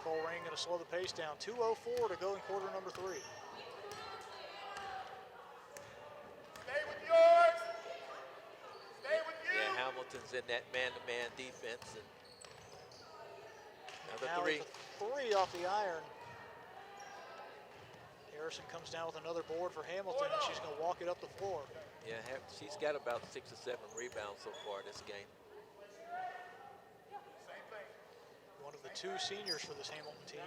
A: Colerain going to slow the pace down. 2:04 to go in quarter number 3.
D: Stay with yours. Stay with you.
B: Yeah, Hamilton's in that man-to-man defense. And another
A: McNally
B: three.
A: for 3 off the iron. Harrison comes down with another board for Hamilton, and she's going to walk it up the floor.
B: Yeah, she's got about 6 or 7 rebounds so far this game.
A: One of the 2 seniors for this Hamilton team.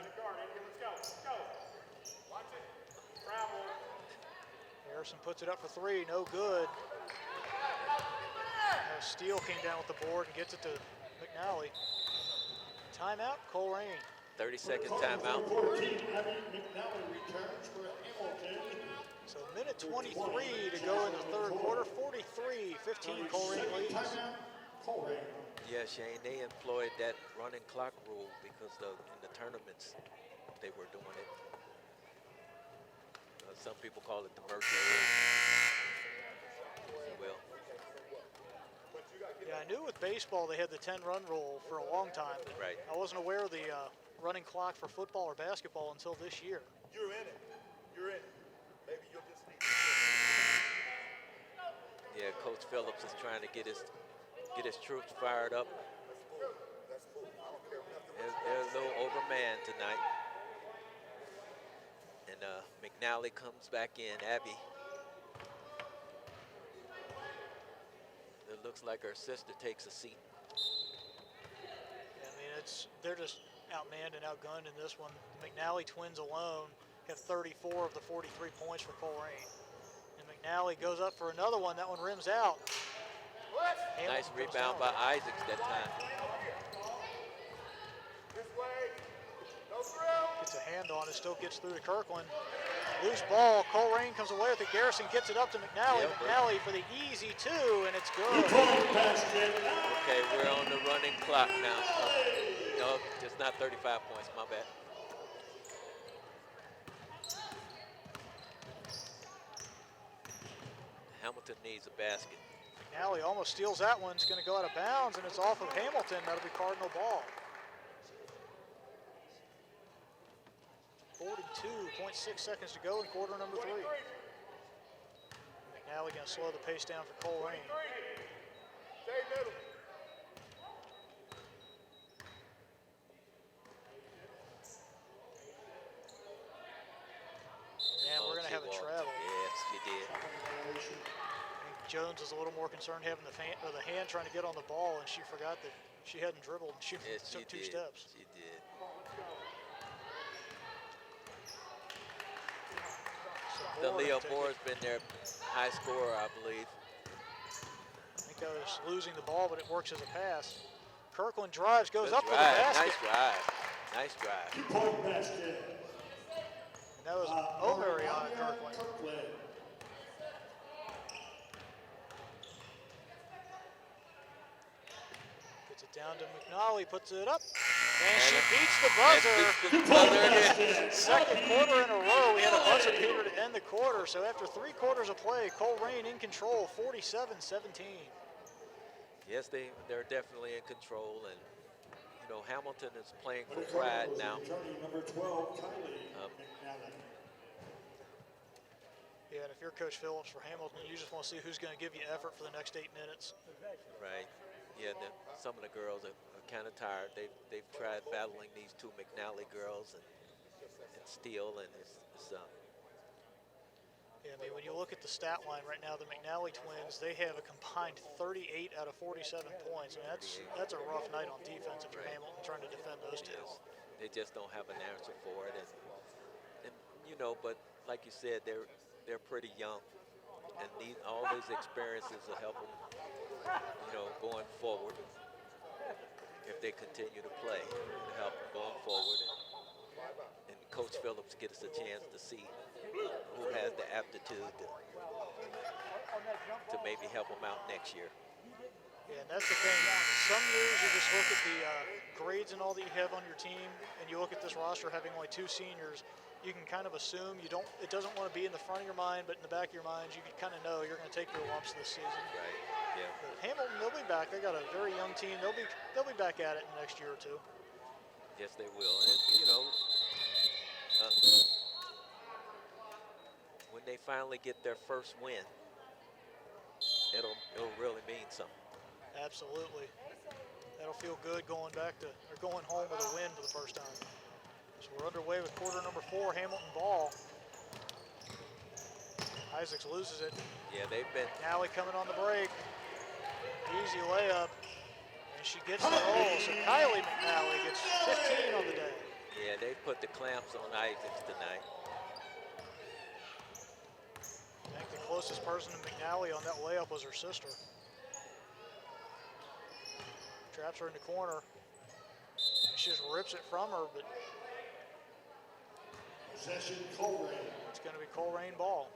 A: Harrison puts it up for 3, no good. Steele came down with the board and gets it to McNally. Timeout, Colerain.
B: 30-second timeout.
A: So minute 23 to go in the third quarter. 43-15, Colerain leads.
B: Yeah, Shane, they employed that running clock rule because in the tournaments they were doing it. Some people call it the Murphy rule. Well,
A: yeah, I knew with baseball they had the 10-run rule for a long time.
B: Right.
A: I wasn't aware of the running clock for football or basketball until this year.
D: You're in it. You're in it. Maybe you'll just need
B: yeah, Coach Phillips is trying to get his troops fired up.
D: That's cool. I don't care nothing.
B: They're a little overmanned tonight. And McNally comes back in. Abby. It looks like her sister takes a seat.
A: Yeah, I mean, they're just outmanned and outgunned in this one. The McNally twins alone have 34 of the 43 points for Colerain. And McNally goes up for another one. That one rims out.
B: Nice
A: Hamilton
B: rebound by Isaacs that time.
D: This way. No thrill.
A: Gets a hand on it, still gets through to Kirkland. Loose ball, Colerain comes away with it. Garrison gets it up to McNally.
B: Yep.
A: McNally for the easy 2, and it's good.
B: Okay, we're on the running clock now. No, just not 35 points, my bad. Hamilton needs a basket.
A: McNally almost steals that one. It's going to go out of bounds, and it's off of Hamilton. That'll be Cardinal ball. 42.6 seconds to go in quarter number 3. McNally going to slow the pace down for Colerain.
D: Stay middle.
A: And we're going to have a travel.
B: Yes, she did.
A: I think Jones was a little more concerned having the hand trying to get on the ball, and she forgot that she hadn't dribbled. She
B: Yes,
A: took
B: she
A: 2
B: did.
A: steps.
B: She did.
A: So
B: Leo
A: take
B: Moore
A: it.
B: has been their high scorer, I believe.
A: I think I was losing the ball, but it works as a pass. Kirkland drives, goes
B: Good
A: up for the
B: drive.
A: basket.
B: Nice drive. Nice drive.
A: And that was Omarion Kirkland. Gets it down to McNally, puts it up, and she beats the buzzer. Second quarter in a row, we had a buzzer beater to end the quarter. So after 3 quarters of play, Colerain in control, 47-17.
B: Yes, they're definitely in control, and you know Hamilton is playing for pride now.
A: Yeah, and if you're Coach Phillips for Hamilton, you just want to see who's going to give you effort for the next 8 minutes.
B: Right. Yeah, some of the girls are kind of tired. They've tried battling these 2 McNally girls and Steele, and it's
A: Yeah, I mean, when you look at the stat line right now, the McNally twins, they have a combined 38 out of 47 points. I mean, that's a rough night on defense if you're Hamilton trying to defend those 2.
B: they just don't have an answer for it, and you know, but like you said, they're pretty young, and all these experiences will help them, you know, going forward. If they continue to play, it'll help them going forward, and Coach Phillips gets us a chance to see who has the aptitude to maybe help them out next year.
A: Yeah, and that's the thing. Some years you just look at the grades and all that you have on your team, and you look at this roster having only 2 seniors, you can kind of assume it doesn't want to be in the front of your mind, but in the back of your mind, you can kind of know you're going to take your lumps this season.
B: Right. Yeah.
A: But Hamilton, they'll be back. They got a very young team. They'll be back at it in the next year or 2.
B: Yes, they will. And you know, when they finally get their first win, it'll really mean something.
A: Absolutely. That'll feel good going home with a win for the first time. So we're underway with quarter number 4, Hamilton ball. Isaacs loses it.
B: Yeah, they've been.
A: McNally coming on the break. Easy layup. And she gets the roll. So Kylie McNally gets 15 on the day.
B: Yeah, they put the clamps on Isaacs tonight.
A: I think the closest person to McNally on that layup was her sister. Traps her in the corner. And she just rips it from her, but
C: Possession, Colerain.
A: it's going to be Colerain ball.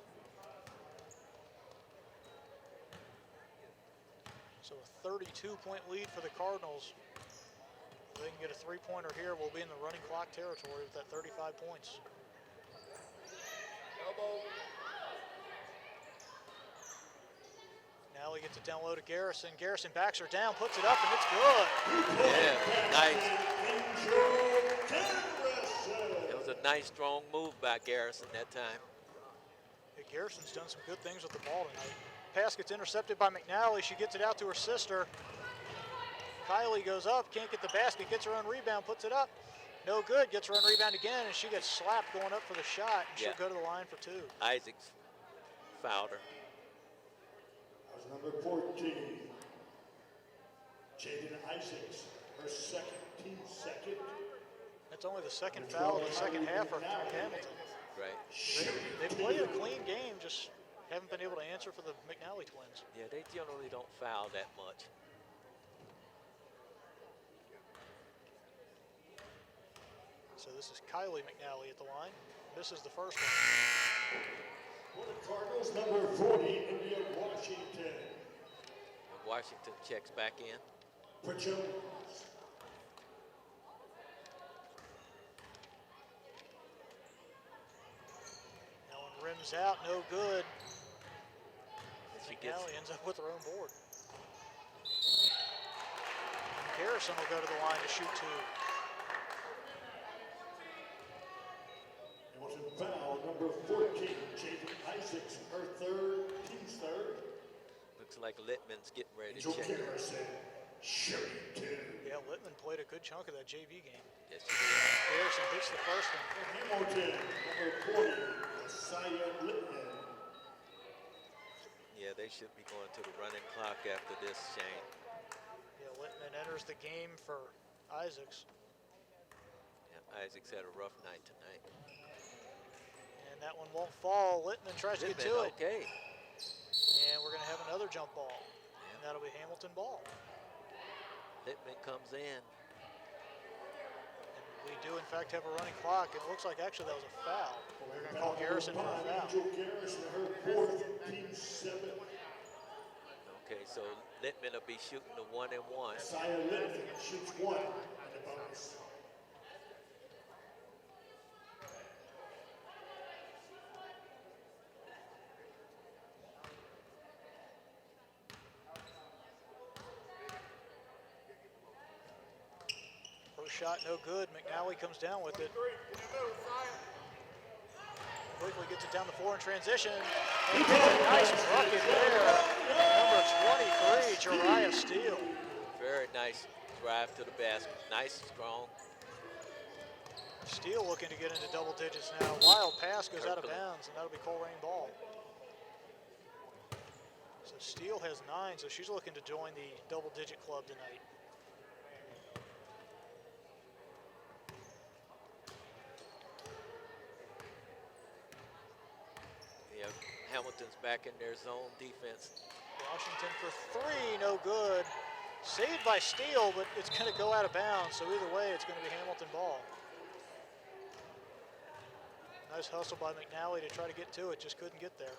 A: So a 32-point lead for the Cardinals. If they can get a three-pointer here, we'll be in the running clock territory with that 35 points.
D: Elbow.
A: Now he gets it down low to Garrison. Garrison backs her down, puts it up, and it's good.
B: Yeah, nice. It was a nice, strong move by Garrison that time.
A: Yeah, Garrison's done some good things with the ball tonight. Pass gets intercepted by McNally. She gets it out to her sister. Kylie goes up, can't get the basket, gets her own rebound, puts it up. No good, gets her own rebound again, and she gets slapped going up for the shot, and she'll go to the line for 2.
B: Isaacs fouled her.
C: That was number 14. Jaden Isaacs, her second, team second.
A: That's only the second foul of the second half for Hamilton.
B: Right.
A: They played a clean game, just haven't been able to answer for the McNally twins.
B: Yeah, they generally don't foul that much.
A: So this is Kylie McNally at the line. This is the first one.
C: For the Cardinals, number 40, India Washington.
B: And Washington checks back in.
C: For Jones.
A: That one rims out, no good.
B: She gets.
A: McNally ends up with her own board. Garrison will go to the line to shoot 2.
C: It was a foul, number 14, Jaden Isaacs, her third, team's third.
B: Looks like Littman's getting ready to
C: Angel
B: check.
C: Garrison, shooting 2.
A: Yeah, Littman played a good chunk of that JV game.
B: Yes, she did.
A: Garrison hits the first one.
C: Hamilton, number 40, Messiah Littman.
B: Yeah, they should be going to the running clock after this, Shane.
A: Yeah, Littman enters the game for Isaacs.
B: Yeah, Isaacs had a rough night tonight.
A: And that one won't fall. Littman tries to get to it.
B: Okay.
A: And we're going to have another jump ball. And that'll be Hamilton ball.
B: Littman comes in.
A: And we do, in fact, have a running clock. It looks like actually that was a foul. We're going to call Garrison for a foul.
C: Angel Garrison, her fourth, team 7.
B: Okay, so Littman will be shooting the 1 and 1.
C: Messiah Littman shoots 1 in the bonus.
A: First shot, no good. McNally comes down with it. Quickly gets it down the floor in transition. And gets a nice bucket there. Number 23, Jariah Steele.
B: Very nice drive to the basket. Nice, strong.
A: Steele looking to get into double digits now. Wild pass goes out of bounds, and that'll be Colerain ball. So Steele has 9, so she's looking to join the double-digit club tonight.
B: Yeah, Hamilton's back in their zone defense.
A: Washington for 3, no good. Saved by Steele, but it's going to go out of bounds, so either way, it's going to be Hamilton ball. Nice hustle by McNally to try to get to it, just couldn't get there.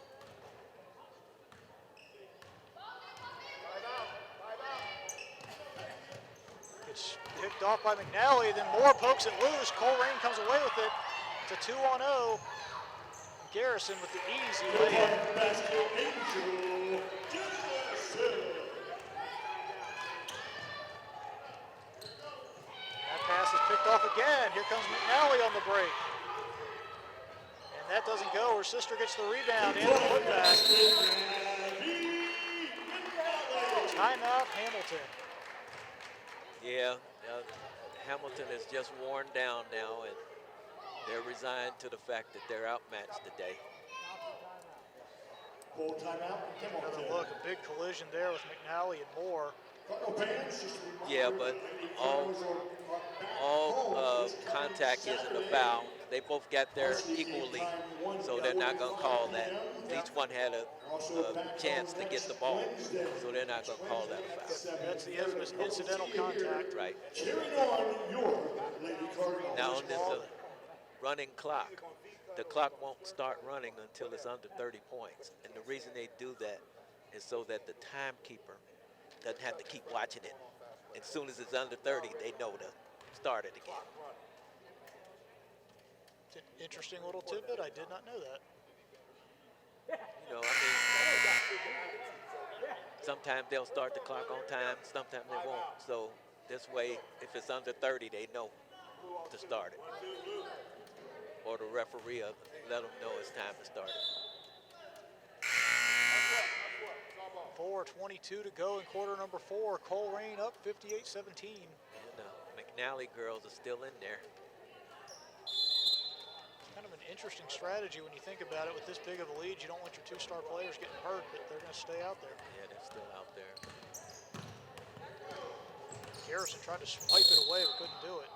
A: Gets picked off by McNally, then Moore pokes it loose. Colerain comes away with it. It's a 2-on-0. Garrison with the easy layup.
C: Basket, Angel Garrison.
A: That pass is picked off again. Here comes McNally on the break. And that doesn't go. Her sister gets the rebound and the putback. Timeout, Hamilton.
B: Yeah, Hamilton is just worn down now, and They're resigned to the fact that they're outmatched today.
C: Full timeout.
A: Another look, a big collision there with McNally and Moore.
B: Yeah, but all contact isn't a foul. They both got there equally, so they're not going to call that. Each one had a chance to get the ball, so they're not going to call that a foul.
A: That's the infamous incidental contact.
B: Right.
C: Cheering on your Lady Cardinals.
B: Now on this running clock, the clock won't start running until it's under 30 points. And the reason they do that is so that the timekeeper doesn't have to keep watching it. As soon as it's under 30, they know to start it again.
A: It's an interesting little tidbit. I did not know that.
B: You know, I mean, sometimes they'll start the clock on time, sometimes they won't. So this way, if it's under 30, they know to start it. Or the referee will let them know it's time to start it.
A: 4:22 to go in quarter number 4. Colerain up 58-17.
B: And McNally girls are still in there.
A: It's kind of an interesting strategy when you think about it. With this big of a lead, you don't want your two-star players getting hurt, but they're going to stay out there.
B: Yeah, they're still out there.
A: Garrison tried to swipe it away, but couldn't do it.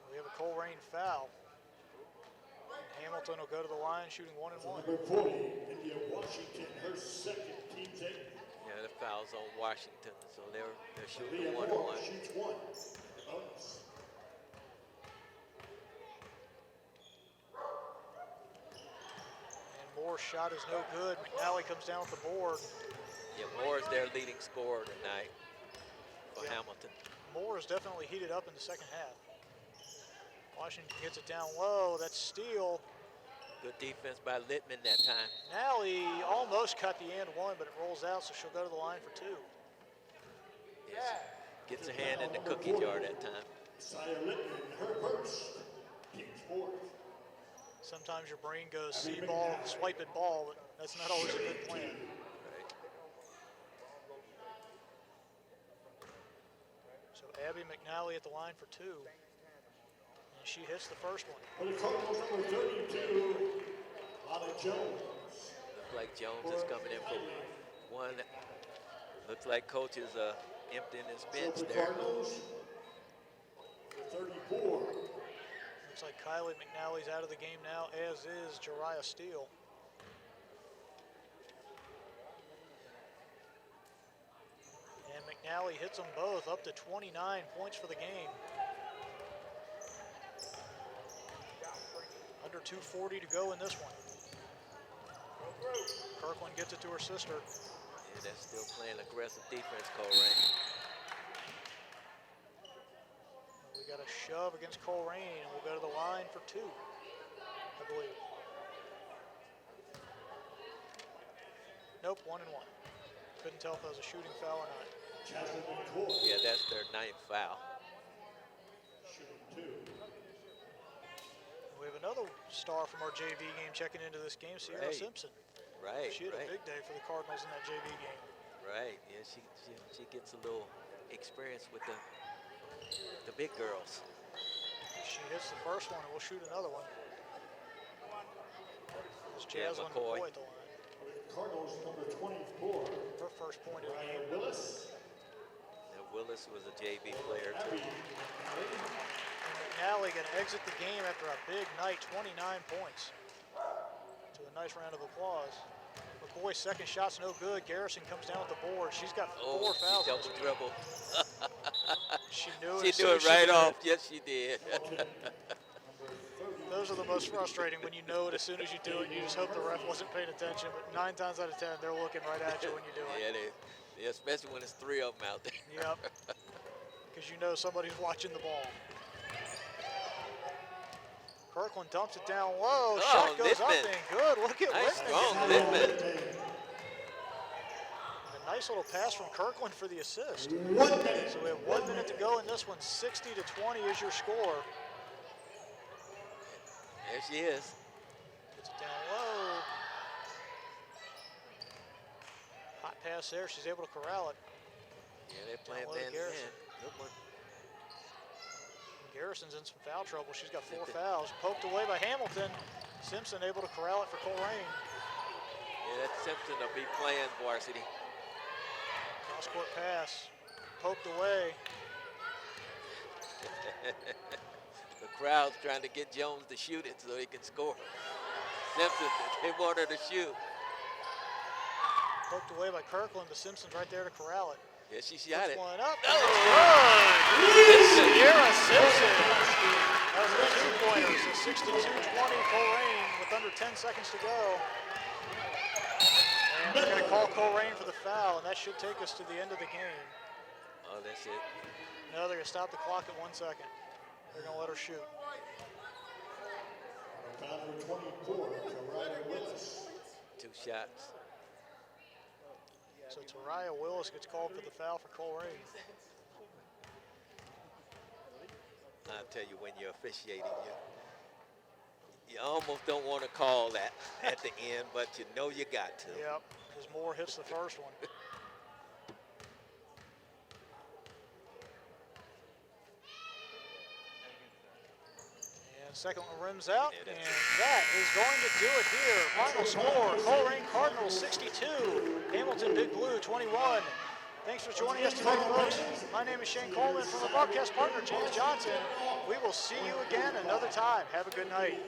A: We have a Colerain foul. Hamilton will go to the line, shooting 1 and 1.
C: Number 40, India Washington, her second, team's 8.
B: Yeah, the foul's on Washington, so they're shooting
C: Leah
B: 1 and 1.
C: Moore shoots 1. Bonus.
A: And Moore's shot is no good. McNally comes down with the board.
B: Yeah, Moore is their leading scorer tonight for
A: Yeah.
B: Hamilton.
A: Moore is definitely heated up in the second half. Washington gets it down low. That's steal.
B: Good defense by Littman that time.
A: McNally almost cut the and one, but it rolls out, so she'll go to the line for 2.
B: Yes, gets a hand in the cookie jar that time.
C: Saya Littman, her first, team's 4th.
A: Sometimes your brain goes see ball, swipe it ball, but that's not always a good plan.
B: Right.
A: So Abby McNally at the line for 2. And she hits the first one.
C: For the Cardinals, number 32, Anna Jones.
B: Looks like Jones is coming in for 1. Looks like coach is emptying his bench
C: For the
B: there.
C: Cardinals, 34.
A: Looks like Kylie McNally's out of the game now, as is Jariah Steele. And McNally hits them both, up to 29 points for the game. Under 2:40 to go in this one. Kirkland gets it to her sister.
B: Yeah, they're still playing aggressive defense, Colerain.
A: We got a shove against Colerain, and we'll go to the line for 2, I believe. Nope, 1 and 1. Couldn't tell if that was a shooting foul or not.
C: Jasmine McCoy,
B: Yeah, that's their 9th foul.
C: shooting 2.
A: We have another star from our JV game checking into this game, Sierra
B: Right.
A: Simpson.
B: Right,
A: She had a
B: right,
A: big day for the Cardinals in that JV game.
B: right. Yeah, she gets a little experience with the big girls.
A: She hits the first one, and we'll shoot another one. It's
B: Yeah,
A: Jaslyn
B: McCoy.
A: McCoy at the line.
C: For the Cardinals, number 24,
A: Her first point of the
C: Ryan
A: game.
C: Willis.
B: Now, Willis was a JV player too.
C: Abby
A: And McNally going to exit the game after a big night, 29 points. To a nice round of applause. McCoy's second shot's no good. Garrison comes down with the board. She's got 4 fouls.
B: She
A: in this
B: double
A: game.
B: dribble.
A: She knew it.
B: She
A: as soon
B: knew
A: as
B: it right
A: did
B: off. Yes, she did.
A: Those are the most frustrating when you know it as soon as you do it. And you just hope the ref wasn't paying attention. But 9 times out of 10, they're looking right at you when you do it.
B: Yeah, yeah, especially when it's 3 of them out there.
A: Yep. Because you know somebody's watching the ball. Kirkland dumps it down low.
B: Oh,
A: Shot goes up
B: Littman.
A: and good. Look at
B: Nice,
A: Littman.
B: strong
A: getting that.
B: Littman.
A: A nice little pass from Kirkland for the assist.
C: 1 minute.
A: So we have 1 minute to go in this one. 60-20 is your score.
B: There she is.
A: Gets it down low. Hot pass there. She's able to corral it.
B: Yeah, they're playing
A: Down low to
B: man to
A: Garrison.
B: man. Good one.
A: Garrison's in some foul trouble. She's got 4 fouls. Poked away by Hamilton. Simpson able to corral it for Colerain.
B: Yeah, that Simpson will be playing varsity.
A: Cross-court pass. Poked away.
B: The crowd's trying to get Jones to shoot it so he can score. Simpson, they want her to shoot.
A: Poked away by Kirkland, but Simpson's right there to corral it.
B: Yeah, she shot
A: Puts
B: it.
A: one up.
B: Oh!
A: Good! Sierra Simpson. That was a 2-pointer. So 62-20 Colerain with under 10 seconds to go. And they're going to call Colerain for the foul, and that should take us to the end of the game.
B: Oh, that's it.
A: No, they're going to stop the clock at 1 second. They're going to let her shoot.
C: Foul number 24, Colerain Willis.
B: 2 shots.
A: So Tariah Willis gets called for the foul for Colerain.
B: I'll tell you, when you're officiating, you almost don't want to call that at the end, but you know you got to.
A: Yep, because Moore hits the first one. And second one rims out, and that is going to do it here. Final score, Colerain Cardinals 62, Hamilton Big Blue 21. Thanks for joining us today, folks. My name is Shane Coleman from the broadcast partner, James Johnson. We will see you again another time. Have a good night.